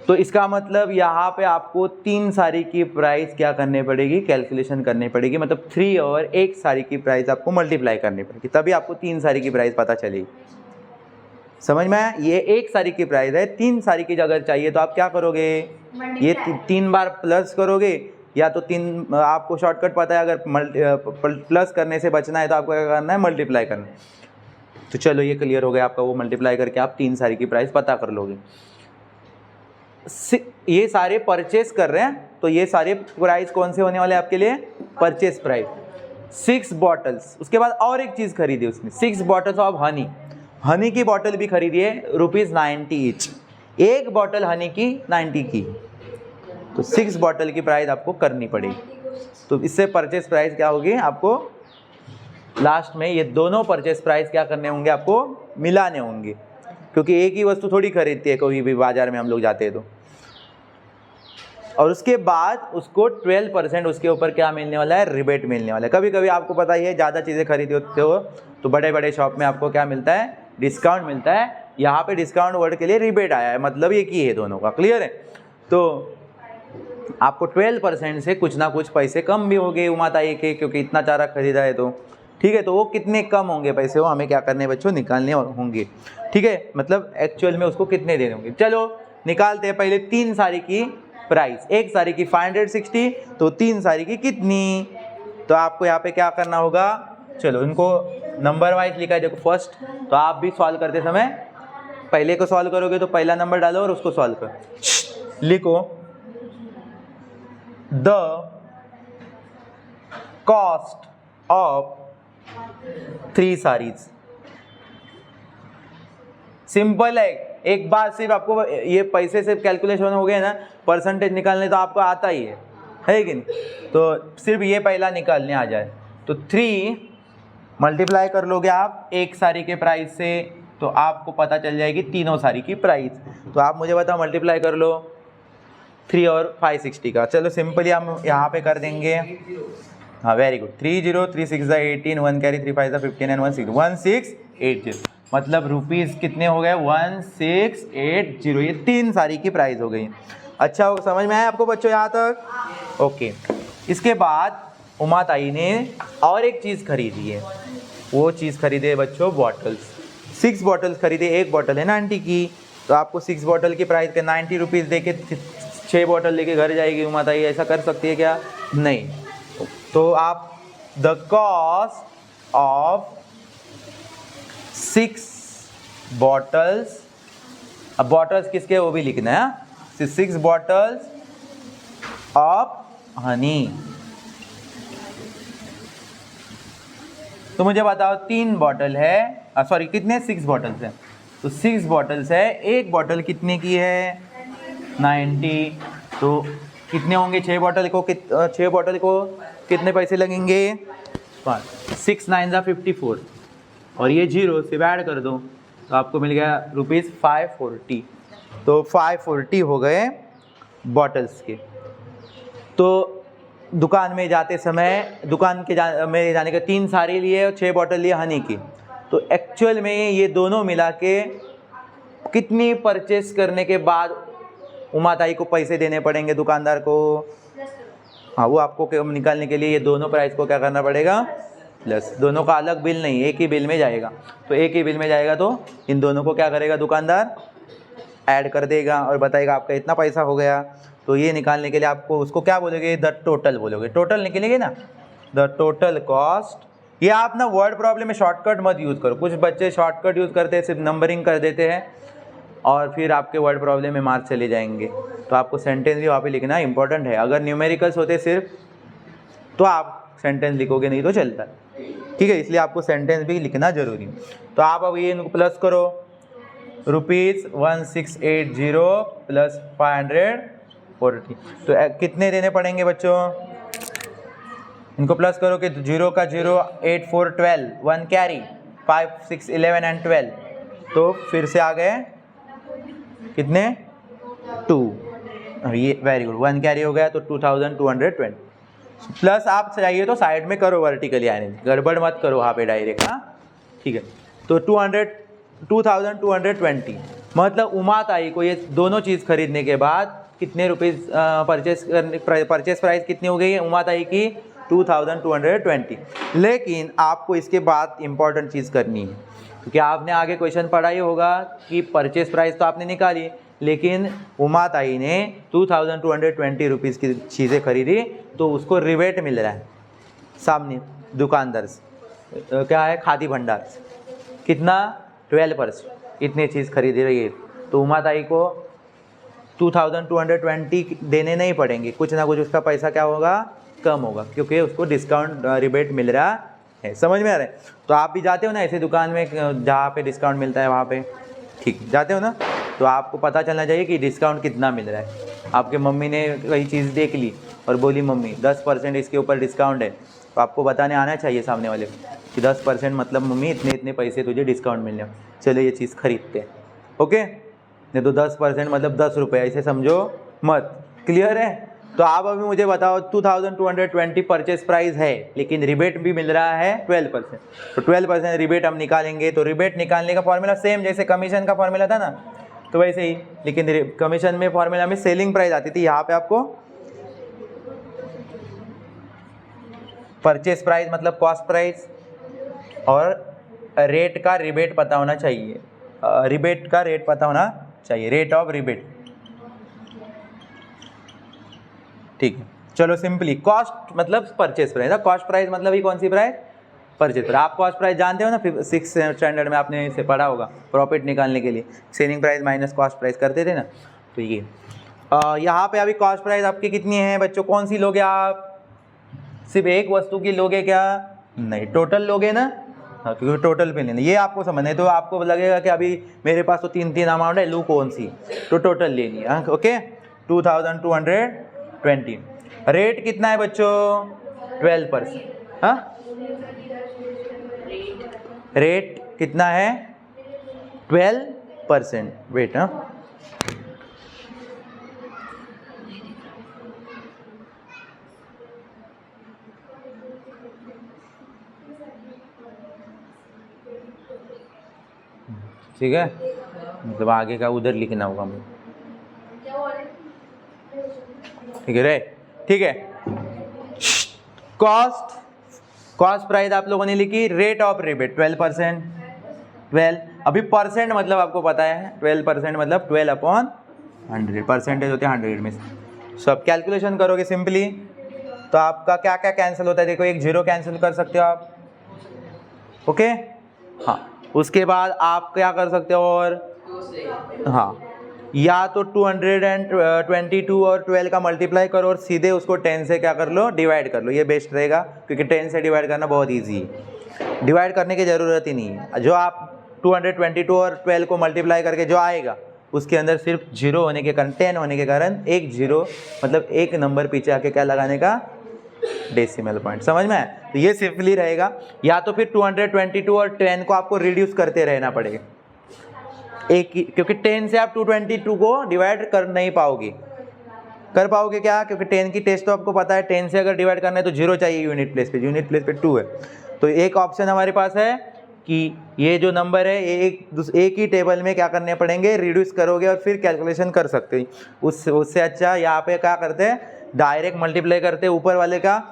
तो इसका मतलब यहाँ पे आपको 3 साड़ी की प्राइस क्या करनी पड़ेगी? कैलकुलेशन करनी पड़ेगी, मतलब 3 और एक साड़ी की प्राइस आपको मल्टीप्लाई करनी पड़ेगी, तभी आपको 3 साड़ी की प्राइस पता चलेगी। समझ में आया? ये एक साड़ी की प्राइस है, 3 साड़ी की अगर चाहिए तो आप क्या करोगे? ये 3 बार प्लस करोगे, या तो 3 आपको शॉर्टकट पता है, अगर प्लस करने से बचना है तो आपको क्या करना है? मल्टीप्लाई करना है। तो चलो ये क्लियर हो गया आपका, वो मल्टीप्लाई करके आप 3 साड़ी की प्राइस पता कर लोगे। ये सारे परचेस कर रहे हैं, तो ये सारे प्राइस कौन से होने वाले आपके लिए? Purchase price. 6 बॉटल्स, उसके बाद और एक चीज़ खरीदी उसने, 6 बॉटल्स ऑफ हनी। हनी की बॉटल भी खरीदी है, ₹90 ईच। एक बॉटल हनी की 90 की, तो 6 बॉटल की प्राइस आपको करनी पड़ेगी। तो इससे परचेस प्राइस क्या होगी? आपको लास्ट में ये दोनों परचेस प्राइस क्या करने होंगे? आपको मिलाने होंगे, क्योंकि एक ही वस्तु थोड़ी खरीदती है कोई भी बाजार में हम लोग जाते हैं तो। और उसके बाद उसको 12% उसके ऊपर क्या मिलने वाला है? रिबेट मिलने वाला है। कभी कभी आपको पता ही है, ज़्यादा चीज़ें खरीदते हो तो बड़े बड़े शॉप में आपको क्या मिलता है? डिस्काउंट मिलता है। यहाँ पे डिस्काउंट वर्ड के लिए रिबेट आया है, मतलब एक ही है दोनों का। क्लियर है? तो आपको 12% से कुछ ना कुछ पैसे कम भी हो गए उमा ताई के, क्योंकि इतना चारा खरीदा है तो ठीक है। तो वो कितने कम होंगे पैसे, वो हमें क्या करने बच्चों? निकालने होंगे, ठीक है। मतलब एक्चुअल में उसको कितने देने होंगे, चलो निकालते हैं। पहले 3 साड़ी की प्राइस, एक साड़ी की 560, तो 3 साड़ी की कितनी? तो आपको यहाँ पे क्या करना होगा? चलो इनको नंबर वाइज लिखा है, देखो फर्स्ट। तो आप भी सॉल्व करते समय पहले को सॉल्व करोगे तो पहला नंबर डालो और उसको सॉल्व करो। लिखो the cost of 3 saris. Simple है, एक बार सिर्फ आपको ये पैसे से कैलकुलेशन हो गए ना, परसेंटेज निकालने तो आपको आता ही है कि नहीं? तो सिर्फ ये पहला निकालने आ जाए तो 3 मल्टीप्लाई कर लोगे आप एक साड़ी के प्राइस से, तो आपको पता चल जाएगी तीनों साड़ी की प्राइस। तो आप मुझे बताओ, मल्टीप्लाई कर लो 3 और 560 का। चलो सिंपली हम यहाँ पे कर देंगे। हाँ वेरी गुड, 30, 3 6 18, 1 कैरी 3 5 15 एंड 1680, मतलब रुपीज़ कितने हो गए? 1680। ये 3 साड़ी की प्राइस हो गई। अच्छा हो, समझ में आया आपको बच्चों यहाँ तक? ओके। इसके बाद उमा ताई ने और एक चीज़ खरीदी है, वो चीज़ खरीदे बच्चों बॉटल्स। 6 बॉटल्स खरीदे, एक बॉटल है 90 की, तो आपको 6 बॉटल की प्राइस के 90 रुपीज़ दे के 6 बॉटल लेके घर जाएगी उमा ताई, ऐसा कर सकती है क्या? नहीं। तो आप द कॉस्ट ऑफ 6 बॉटल्स, अब बॉटल्स किसके वो भी लिखना है, 6 बॉटल्स ऑफ हनी। तो मुझे बताओ 3 बॉटल है, सॉरी कितने, 6 बॉटल्स हैं, तो 6 बॉटल्स है, एक बॉटल कितने की है 90, तो कितने होंगे 6 बॉटल को, 6 बॉटल को कितने पैसे लगेंगे 6 9 जा 54, और ये 0 से ऐड कर दो तो आपको मिल गया ₹540। तो 540 हो गए बॉटल्स के। तो दुकान में जाते समय दुकान के में जाने के 3 साड़ी लिए और 6 बॉटल लिए हनी की, तो एक्चुअल में ये दोनों मिला के कितनी परचेस करने के बाद उमा ताई को पैसे देने पड़ेंगे दुकानदार को? हाँ, वो आपको निकालने के लिए ये दोनों प्राइस को क्या करना पड़ेगा, प्लस। दोनों का अलग बिल नहीं, एक ही बिल में जाएगा। तो एक ही बिल में जाएगा तो इन दोनों को क्या करेगा दुकानदार, ऐड कर देगा और बताएगा आपका इतना पैसा हो गया। तो ये निकालने के लिए आपको उसको क्या बोलोगे, द टोटल बोलोगे, टोटल निकलेंगे ना, द टोटल कॉस्ट। ये आप ना वर्ड प्रॉब्लम में शॉर्टकट मत यूज़ करो, कुछ बच्चे शॉर्टकट यूज़ करते हैं, सिर्फ नंबरिंग कर देते हैं और फिर आपके वर्ड प्रॉब्लम में मार्क्स चले जाएंगे। तो आपको सेंटेंस भी वहाँ पे लिखना इंपॉर्टेंट है। अगर न्यूमेरिकल्स होते सिर्फ तो आप सेंटेंस लिखोगे, नहीं तो चलता है, ठीक है, इसलिए आपको सेंटेंस भी लिखना जरूरी। तो आप अब ये इनको प्लस करो, ₹1680 प्लस 540, तो कितने देने पड़ेंगे बच्चों, इनको प्लस करो कि 0 का 0 8 4 12 1 कैरी 5 6 11 एंड 12, तो फिर से आ गए कितने 2, ये वेरी गुड, 1 कैरी हो गया तो 2220 प्लस। आप चाहिए तो साइड में करो वर्टिकली, यानी गड़बड़ मत करो वहाँ पे डायरेक्ट, हाँ ठीक है। तो 2220 मतलब उमा ताई को ये दोनों चीज़ खरीदने के बाद कितने रुपीज़ परचेस प्राइस कितनी हो गई है उमा ताई की 2220। लेकिन आपको इसके बाद इम्पॉर्टेंट चीज़ करनी है, क्योंकि आपने आगे क्वेश्चन पढ़ा ही होगा कि परचेस प्राइस तो आपने निकाली, लेकिन उमा ताई ने 2220 रुपीज़ की चीज़ें खरीदी, तो उसको रिबेट मिल रहा है सामने दुकानदार से, क्या है खादी भंडार से, कितना 12%, इतनी चीज़ खरीदी रही है, तो उमा ताई को 2220 देने नहीं पड़ेंगे, कुछ ना कुछ उसका पैसा क्या होगा, कम होगा, क्योंकि उसको डिस्काउंट रिबेट मिल रहा है। समझ में आ रहा है? तो आप भी जाते हो ना ऐसे दुकान में जहाँ पे डिस्काउंट मिलता है वहाँ पे, ठीक जाते हो ना, तो आपको पता चलना चाहिए कि डिस्काउंट कितना मिल रहा है। आपके मम्मी ने कई चीज़ देख ली और बोली मम्मी 10% इसके ऊपर डिस्काउंट है, तो आपको बताने आना चाहिए सामने वाले कि 10% मतलब मम्मी इतने इतने पैसे तुझे डिस्काउंट मिल रहे, चलो ये चीज़ खरीदते हैं, ओके। नहीं तो 10% मतलब 10 रुपये, ऐसे समझो मत, क्लियर है? तो आप अभी मुझे बताओ 2220 परचेस प्राइस है, लेकिन रिबेट भी मिल रहा है 12%, तो 12% रिबेट हम निकालेंगे। तो रिबेट निकालने का फॉर्मूला सेम जैसे कमीशन का फॉर्मूला था ना, तो वैसे ही, लेकिन कमीशन में फॉर्मूला में सेलिंग प्राइस आती थी, यहाँ पे आपको परचेस प्राइस मतलब कॉस्ट प्राइस, और रेट का रिबेट पता होना चाहिए, रिबेट का रेट पता होना चाहिए, रेट ऑफ रिबेट, ठीक है। चलो सिंपली कॉस्ट मतलब परचेस प्राइस, कॉस्ट प्राइस मतलब ही कौन सी प्राइस, परचेस प्राइस। आप कॉस्ट प्राइस जानते हो ना, फिर 6th स्टैंडर्ड में आपने इसे पढ़ा होगा, प्रॉफिट निकालने के लिए selling price minus cost price करते थे ना, तो ये यहाँ पे अभी कॉस्ट प्राइस आपकी कितनी है बच्चों, कौन सी लोगे आप, सिर्फ एक वस्तु की लोगे क्या, नहीं टोटल लोगे ना, हाँ क्योंकि टोटल पे लेना, ये आपको समझना है। तो आपको लगेगा कि अभी मेरे पास तो 3 अमाउंट है, लूँ कौन सी, तो टोटल लेनी है, ओके। 2220 रेट कितना है बच्चों 12%, हाँ रेट कितना है 12%, वेट, हाँ ठीक है, मतलब आगे का उधर लिखना होगा मुझे, ठीक है रे, ठीक है। कॉस्ट प्राइस आप लोगों ने लिखी, रेट ऑफ रिबेट 12%, 12, अभी परसेंट मतलब आपको पता है 12% मतलब 12/100, 100 परसेंटेज होते हैं 100 में। सो अब कैलकुलेशन करोगे सिंपली तो आपका क्या क्या कैंसिल होता है, देखो एक 0 कैंसिल कर सकते हो आप, ओके। हाँ, उसके बाद आप क्या कर सकते हो, और हाँ, या तो 222 और 12 का मल्टीप्लाई करो और सीधे उसको 10 से क्या कर लो, डिवाइड कर लो, ये बेस्ट रहेगा, क्योंकि 10 से डिवाइड करना बहुत ईजी है, डिवाइड करने की ज़रूरत ही नहीं है। जो आप 222 और 12 को मल्टीप्लाई करके जो आएगा उसके अंदर सिर्फ 0 होने के कारण, 10 होने के कारण एक 0 मतलब एक नंबर पीछे आके क्या लगाने का, डेसिमल पॉइंट। समझ में आया? तो ये सिंपली रहेगा। या तो फिर 222 और 10 को आपको रिड्यूस करते रहना पड़ेगा एक ही, क्योंकि 10 से आप 222 को डिवाइड कर नहीं पाओगे। कर पाओगे क्या, क्योंकि 10 की टेस्ट तो आपको पता है, 10 से अगर डिवाइड करना है तो 0 चाहिए यूनिट प्लेस पे 2 है। तो एक ऑप्शन हमारे पास है कि ये जो नंबर है एक ही टेबल में क्या करने पड़ेंगे, रिड्यूस करोगे और फिर कैलकुलेशन कर सकते हैं। उससे अच्छा यहाँ पे क्या करते हैं, डायरेक्ट मल्टीप्लाई करते हैं ऊपर वाले का,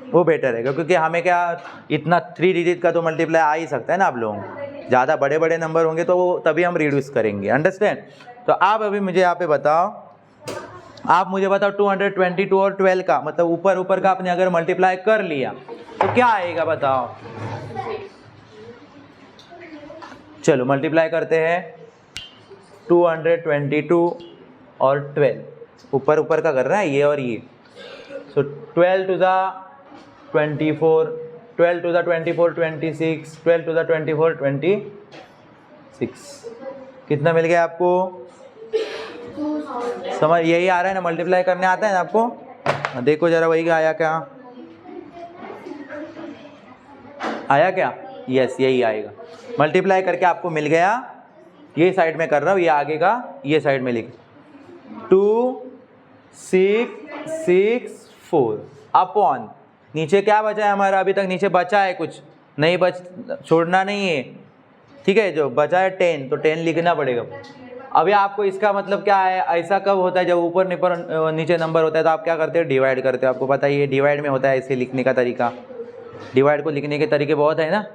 वो बेटर है, क्योंकि हमें क्या इतना 3 डिजिट का तो मल्टीप्लाई आ ही सकता है ना आप लोगों को। ज़्यादा बड़े बड़े नंबर होंगे तो तभी हम रिड्यूस करेंगे, अंडरस्टैंड। तो आप अभी मुझे यहाँ पे बताओ, आप मुझे बताओ 222 और 12 का मतलब ऊपर का आपने अगर मल्टीप्लाई कर लिया तो क्या आएगा बताओ। चलो मल्टीप्लाई करते हैं, 222 और 12 ऊपर का कर रहा है ये और ये। So 12 to the 24, 12 to the 24 26, 12 to the 24 26, कितना मिल गया आपको, समझ यही आ रहा है ना, मल्टीप्लाई करने आता है ना आपको। देखो जरा वही का आया क्या, आया क्या, यस यही आएगा। मल्टीप्लाई करके आपको मिल गया, ये साइड में कर रहा हूँ, ये आगे का ये साइड में लिख 2 6 6 4 अपॉन, नीचे क्या बचा है हमारा, अभी तक नीचे बचा है कुछ नहीं, छोड़ना नहीं है, ठीक है। जो बचा है 10, तो 10 लिखना पड़ेगा। अभी आपको इसका मतलब क्या है, ऐसा कब होता है जब ऊपर नीचे नंबर होता है तो आप क्या करते हो, डिवाइड करते हो। आपको पता है ये डिवाइड में होता है ऐसे लिखने का तरीका, डिवाइड को लिखने के तरीके बहुत है ना।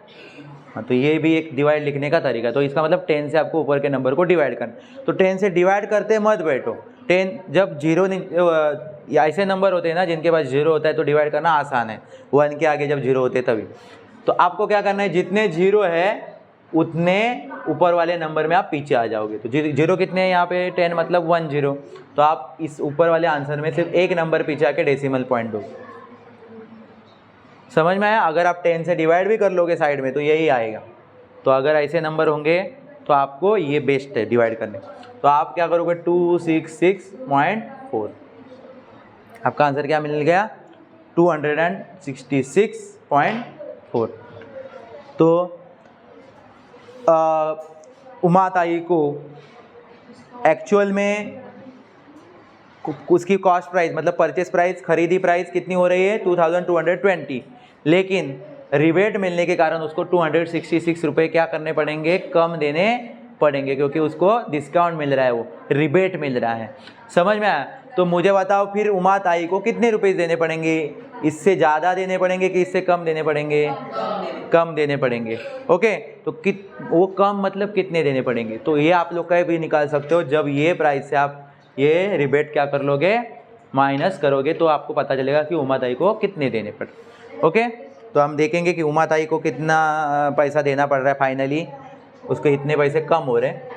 हाँ, तो ये भी एक डिवाइड लिखने का तरीका। तो इसका मतलब 10 से आपको ऊपर के नंबर को डिवाइड करना। तो 10 से डिवाइड करते मत बैठो, 10 जब 0 या ऐसे नंबर होते हैं ना जिनके पास 0 होता है तो डिवाइड करना आसान है, 1 के आगे जब 0 होते तभी। तो आपको क्या करना है, जितने 0 है उतने ऊपर वाले नंबर में आप पीछे आ जाओगे। तो 0 कितने हैं यहाँ पे, 10 मतलब 10, तो आप इस ऊपर वाले आंसर में सिर्फ एक नंबर पीछे आके डेसिमल पॉइंट दो। समझ में आया? अगर आप 10 से डिवाइड भी कर लोगे साइड में तो यही आएगा। तो अगर ऐसे नंबर होंगे तो आपको ये बेस्ट है डिवाइड करने। तो आप क्या करोगे, 266.4, आपका आंसर क्या मिल गया, 266.4। तो उमा ताई को एक्चुअल में उसकी कॉस्ट प्राइस मतलब परचेस प्राइस, खरीदी प्राइस कितनी हो रही है 2220, लेकिन रिबेट मिलने के कारण उसको 266 रुपये क्या करने पड़ेंगे, कम देने पड़ेंगे, क्योंकि उसको डिस्काउंट मिल रहा है, वो रिबेट मिल रहा है। समझ में आया? तो मुझे बताओ फिर उमा ताई को कितने रुपए देने पड़ेंगे, इससे ज़्यादा देने पड़ेंगे कि इससे कम देने पड़ेंगे, कम देने पड़ेंगे। ओके, तो वो कम मतलब कितने देने पड़ेंगे, तो ये आप लोग कहीं भी निकाल सकते हो। जब ये प्राइस से आप ये रिबेट क्या कर लोगे, माइनस करोगे, तो आपको पता चलेगा कि उमा ताई को कितने देने पड़े। ओके, तो हम देखेंगे कि उमा ताई को कितना पैसा देना पड़ रहा है फाइनली, उसको इतने पैसे कम हो रहे हैं।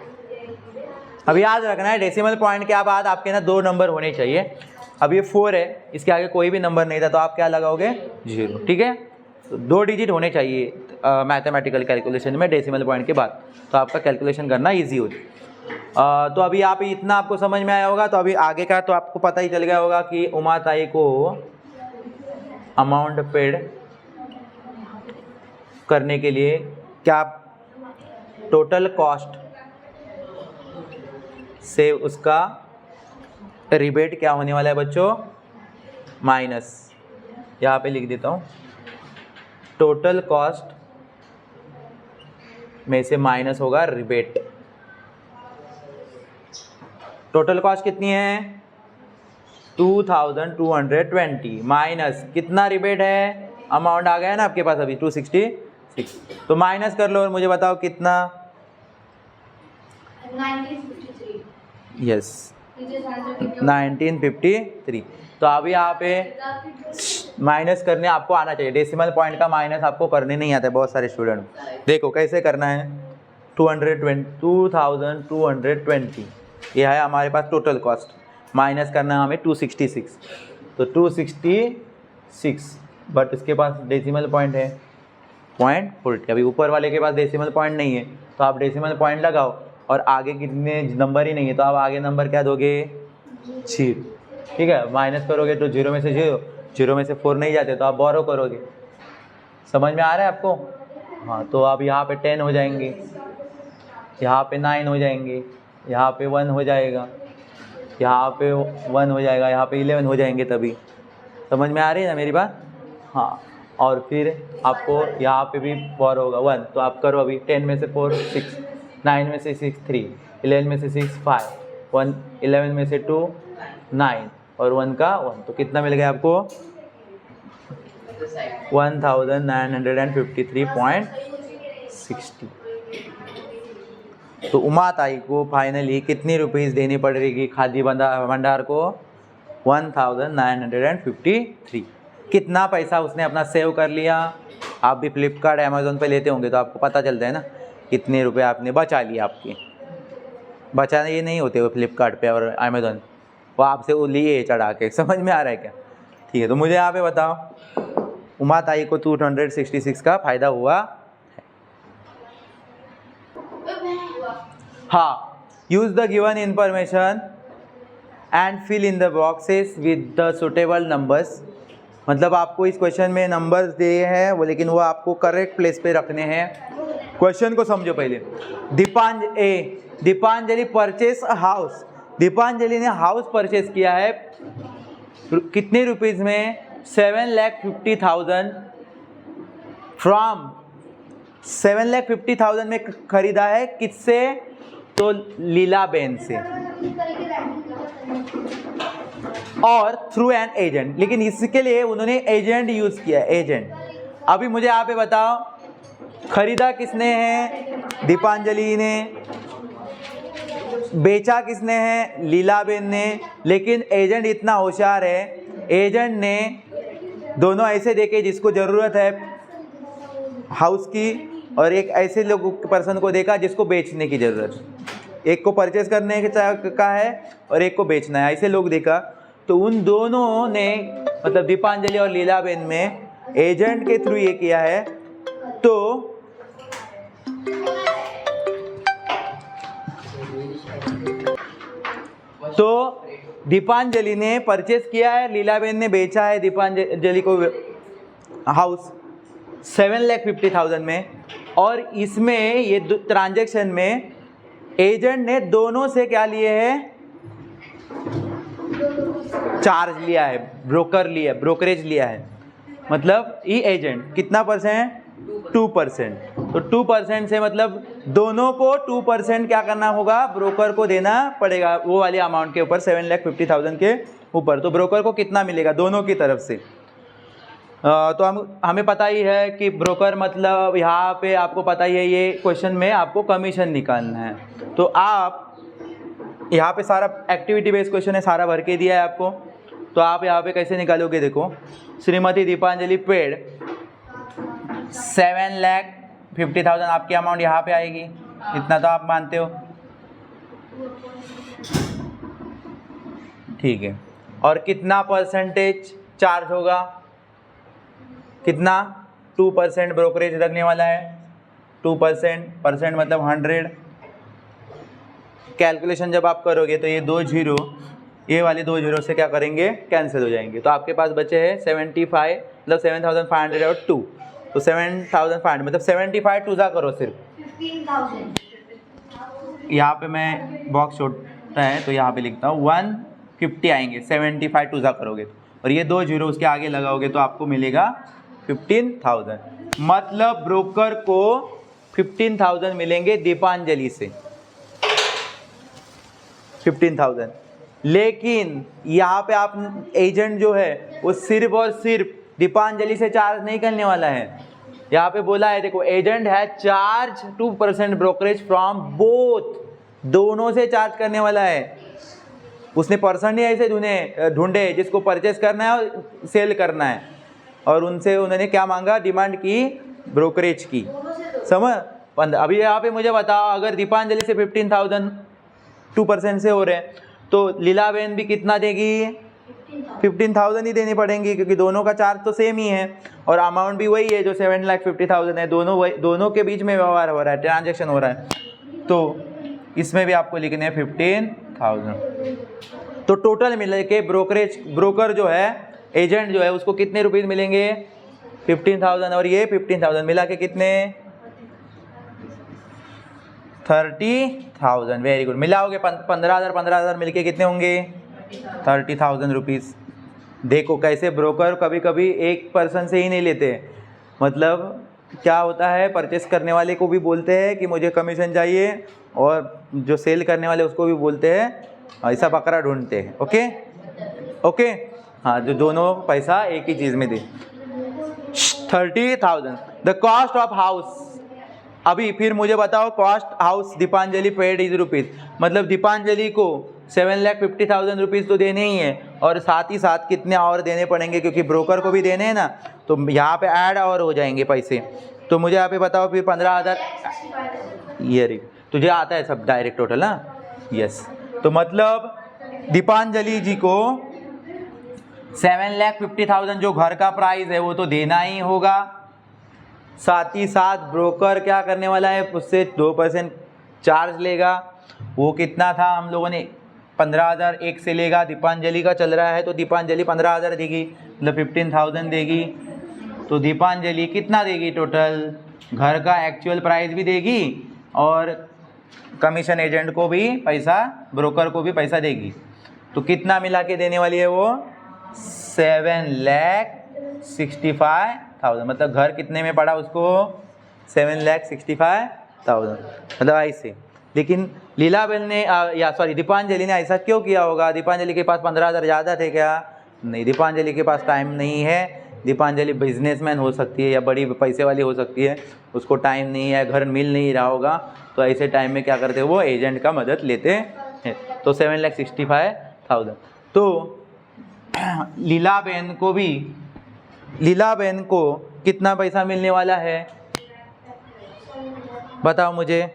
अब याद रखना है डेसिमल पॉइंट के बाद आपके ना 2 नंबर होने चाहिए। अब ये 4 है, इसके आगे कोई भी नंबर नहीं था तो आप क्या लगाओगे, 0, ठीक है। तो 2 डिजिट होने चाहिए मैथमेटिकल कैलकुलेशन में डेसिमल पॉइंट के बाद, तो आपका कैलकुलेशन करना ईजी हो जाए। तो अभी आप इतना आपको समझ में आया होगा। तो अभी आगे का तो आपको पता ही चल गया होगा कि उमा ताई को अमाउंट पेड करने के लिए क्या टोटल कॉस्ट से उसका रिबेट क्या होने वाला है बच्चों, माइनस, यहाँ पे लिख देता हूँ, टोटल कॉस्ट में से माइनस होगा रिबेट। टोटल कॉस्ट कितनी है 2220 माइनस कितना रिबेट है, अमाउंट आ गया है ना आपके पास अभी 266, तो माइनस कर लो और मुझे बताओ कितना, यस 1953। तो अभी यहाँ पे माइनस करने आपको आना चाहिए, डेसिमल पॉइंट का माइनस आपको करने नहीं आता है बहुत सारे स्टूडेंट। देखो कैसे करना है, 2220 ये है हमारे पास टोटल कॉस्ट, माइनस करना है हमें 266, तो 266 बट इसके पास डेसिमल पॉइंट है 0.40। अभी ऊपर वाले के पास डेसिमल पॉइंट नहीं है तो आप डेसिमल पॉइंट लगाओ, और आगे कितने नंबर ही नहीं है तो आप आगे नंबर क्या दोगे, 0। ठीक है, माइनस करोगे तो 0 में से 0 में से 4 नहीं जाते तो आप बोरो करोगे। समझ में आ रहा है आपको? हाँ, तो आप यहाँ पे 10 हो जाएंगे, यहाँ पे 9 हो जाएंगे, यहाँ पे 1 हो जाएगा, यहाँ पे 1 हो जाएगा, यहाँ पे 11 हो जाएंगे। तभी समझ में आ रही है ना मेरी बात? हाँ, और फिर आपको यहाँ पे भी बोरो होगा 1, तो आप करो अभी 10 में से 4 6, 9 में से 6 3, 11 में से 6 5, 1 11 में से 2 9 और 1 का 1, तो कितना मिल गया आपको 1953.60। तो उमा ताई को फाइनली कितनी रुपीस देनी पड़ेगी खादी भंडार को, 1953। कितना पैसा उसने अपना सेव कर लिया। आप भी फ्लिपकार्ट अमेज़ोन पे लेते होंगे तो आपको पता चलता है ना कितने रुपए आपने बचा लिए। आपके बचा ये नहीं होते वो फ्लिपकार्ट पे और अमेज़ोन, वो आपसे वो लिए चढ़ा के। समझ में आ रहा है क्या? ठीक है, तो मुझे यहाँ पे बताओ उमा ताई को 266 का फ़ायदा हुआ। हाँ, use the given information and fill in the boxes with the suitable numbers. मतलब आपको इस क्वेश्चन में नंबर्स दिए हैं वो, लेकिन वो आपको करेक्ट प्लेस पे रखने हैं। क्वेश्चन को समझो पहले। Deepanjali purchase a house. Deepanjali ने हाउस परचेस किया है कितने रुपीज़ में, 7,50,000 फ्रॉम 7,50,000 में खरीदा है किससे, तो लीलाबेन से, और थ्रू एन एजेंट। लेकिन इसके लिए उन्होंने एजेंट यूज़ किया, एजेंट। अभी मुझे यहाँ पे बताओ खरीदा किसने है, दीपांजलि ने, बेचा किसने है, लीलाबेन ने। लेकिन एजेंट इतना होशियार है, एजेंट ने दोनों ऐसे देखे जिसको ज़रूरत है हाउस की, और एक ऐसे लोग पर्सन को देखा जिसको बेचने की ज़रूरत, एक को परचेस करने का है और एक को बेचना है, ऐसे लोग देखा। तो उन दोनों ने मतलब दीपांजलि और लीलाबेन में एजेंट के थ्रू ये किया है। तो दीपांजलि ने परचेस किया है, लीलाबेन ने बेचा है दीपांजलि को हाउस 7,50,000 में। और इसमें ये ट्रांजैक्शन में एजेंट ने दोनों से क्या लिए है, चार्ज लिया है, ब्रोकरेज लिया है। मतलब ये एजेंट कितना परसेंट, 2%। तो 2% से मतलब दोनों को 2% क्या करना होगा, ब्रोकर को देना पड़ेगा वो वाले अमाउंट के ऊपर, 7,50,000 के ऊपर। तो ब्रोकर को कितना मिलेगा दोनों की तरफ से। तो हमें पता ही है कि ब्रोकर मतलब यहाँ पे आपको पता ही है, ये क्वेश्चन में आपको कमीशन निकालना है। तो आप यहाँ पे सारा एक्टिविटी बेस्ड क्वेश्चन है, सारा भर के दिया है आपको। तो आप यहाँ पे कैसे निकालोगे, देखो श्रीमती दीपांजलि पेड 7,50,000, आपकी अमाउंट यहाँ पे आएगी, इतना तो आप मानते हो, ठीक है। और कितना परसेंटेज चार्ज होगा, कितना, 2% ब्रोकरेज लगने वाला है। 2% मतलब 100। कैलकुलेशन जब आप करोगे तो ये 2 जीरो, ये वाले 2 जीरो से क्या करेंगे, कैंसिल हो जाएंगे। तो आपके पास बचे हैं 75, मतलब 7,500 और 2, तो 7,500 मतलब 75 टूजा करो सिर्फ। 15,000। यहाँ पे मैं बॉक्स छोटा है तो यहाँ पे लिखता हूँ 150 आएंगे, 75 टूजा करोगे और ये 2 जीरो उसके आगे लगाओगे तो आपको मिलेगा 15,000। मतलब ब्रोकर को 15,000 मिलेंगे दीपांजलि से, 15,000। लेकिन यहाँ पे आप एजेंट जो है वो सिर्फ और सिर्फ दीपांजलि से चार्ज नहीं करने वाला है। यहाँ पे बोला है, देखो एजेंट है चार्ज 2% ब्रोकरेज फ्रॉम बोथ, दोनों से चार्ज करने वाला है। उसने पर्सन ही ऐसे ढूंढे जिसको परचेस करना है और सेल करना है, और उनसे उन्होंने क्या मांगा, डिमांड की ब्रोकरेज की। समझ? अभी यहाँ पे मुझे बताओ, अगर दीपांजलि से 15,000 2% से हो रहे हैं तो लीला बहन भी कितना देगी? 15,000 ही देनी पड़ेंगी, क्योंकि दोनों का चार्ज तो सेम ही है और अमाउंट भी वही है जो 7,50,000 है। दोनों के बीच में व्यवहार हो रहा है, ट्रांजेक्शन हो रहा है, तो इसमें भी आपको लिखने हैं 15,000। तो टोटल मिले के ब्रोकर जो है, एजेंट जो है, उसको कितने रुपीज़ मिलेंगे? 15,000, और ये 15,000 मिला के कितने? 30,000। Very good. मिलाओगे 15,000 मिलके कितने होंगे? 30,000 रुपीज़। देखो कैसे ब्रोकर कभी कभी एक पर्सन से ही नहीं लेते, मतलब क्या होता है, परचेस करने वाले को भी बोलते हैं कि मुझे कमीशन चाहिए, और जो सेल करने वाले उसको भी बोलते हैं, ऐसा बकरा ढूंढते हैं। ओके ओके, हाँ, जो दोनों पैसा एक ही चीज़ में दे। 30,000। The cost of house. अभी फिर मुझे बताओ, cost house Deepanjali paid is rupees, मतलब दीपांजलि को 7,50,000 रुपीज़ तो देने ही है, और साथ ही साथ कितने और देने पड़ेंगे, क्योंकि ब्रोकर को भी देने हैं ना, तो यहाँ पे ऐड और हो जाएंगे पैसे। तो मुझे यहाँ पे बताओ फिर 15,000। ये रे, तुझे आता है सब डायरेक्ट टोटल ना? यस। तो मतलब दीपांजलि जी को 7,50,000 जो घर का प्राइस है वो तो देना ही होगा, साथ ही साथ ब्रोकर क्या करने वाला है, उससे 2% चार्ज लेगा। वो कितना था, हम लोगों ने 15,000 एक से लेगा, दीपांजलि का चल रहा है तो दीपांजलि 15,000 देगी, मतलब 15,000 देगी। तो दीपांजलि कितना देगी टोटल? घर का एक्चुअल प्राइस भी देगी और कमीशन एजेंट को भी पैसा, ब्रोकर को भी पैसा देगी। तो कितना मिला के देने वाली है वो? 7,65,000। मतलब घर कितने में पड़ा उसको? 7,65,000, मतलब ऐसे। लेकिन लीला बहन ने दीपांजलि ने ऐसा क्यों किया होगा? दीपांजलि के पास 15,000 ज़्यादा थे क्या? नहीं, दीपांजलि के पास टाइम नहीं है। दीपांजलि बिजनेसमैन हो सकती है या बड़ी पैसे वाली हो सकती है, उसको टाइम नहीं है, घर मिल नहीं रहा होगा, तो ऐसे टाइम में क्या करते हैं, वो एजेंट का मदद लेते हैं। तो 7,65,000। तो लीला बहन को कितना पैसा मिलने वाला है, बताओ मुझे।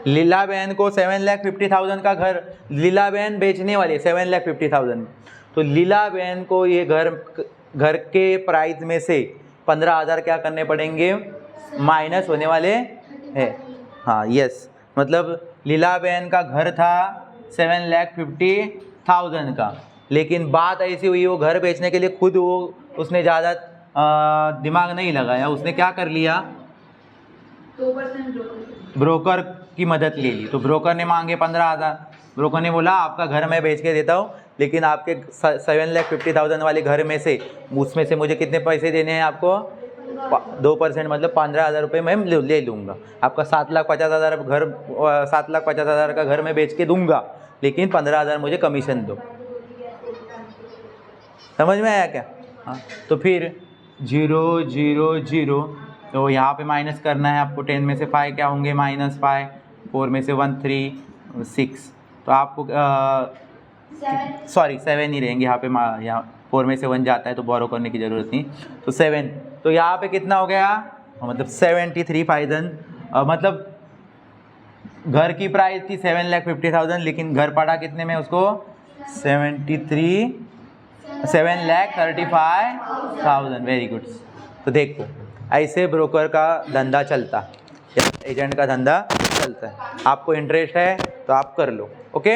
लीला बहन को 7,50,000 का घर, लीला बहन बेचने वाली 7,50,000। तो लीला बहन को ये घर के प्राइस में से 15,000 क्या करने पड़ेंगे? माइनस होने वाले हैं। हाँ, यस। मतलब लीला बहन का घर था 7,50,000 का, लेकिन बात ऐसी हुई, वो घर बेचने के लिए खुद उसने ज़्यादा दिमाग नहीं लगाया, उसने क्या कर लिया, 2% ब्रोकर की मदद ले ली। तो ब्रोकर ने मांगे 15,000, ब्रोकर ने बोला आपका घर मैं बेच के देता हूँ, लेकिन आपके 7,50,000 वाले घर में से, उसमें से मुझे कितने पैसे देने हैं आपको? 2%, मतलब 15,000 रुपये मैं ले लूँगा। आपका 7,50,000 घर, 7,50,000 का घर मैं बेच के दूंगा, लेकिन 15,000 मुझे कमीशन दो। समझ में आया क्या? हाँ, तो फिर 0 0 0, तो यहाँ पे माइनस करना है आपको। 10 में से 5 क्या होंगे? -5, 4 में से 1 3 6, तो आपको 7 ही रहेंगे यहाँ पे। यहाँ 4 में से 1 जाता है तो बोरो करने की ज़रूरत नहीं, तो 7। तो यहाँ पे कितना हो गया? मतलब 73,000। मतलब घर की प्राइस थी 7,50,000, लेकिन घर पड़ा कितने में उसको? 7,35,000। Very good. तो देखो ऐसे ब्रोकर का धंधा चलता, एजेंट का धंधा चलता है। आपको इंटरेस्ट है तो आप कर लो। ओके।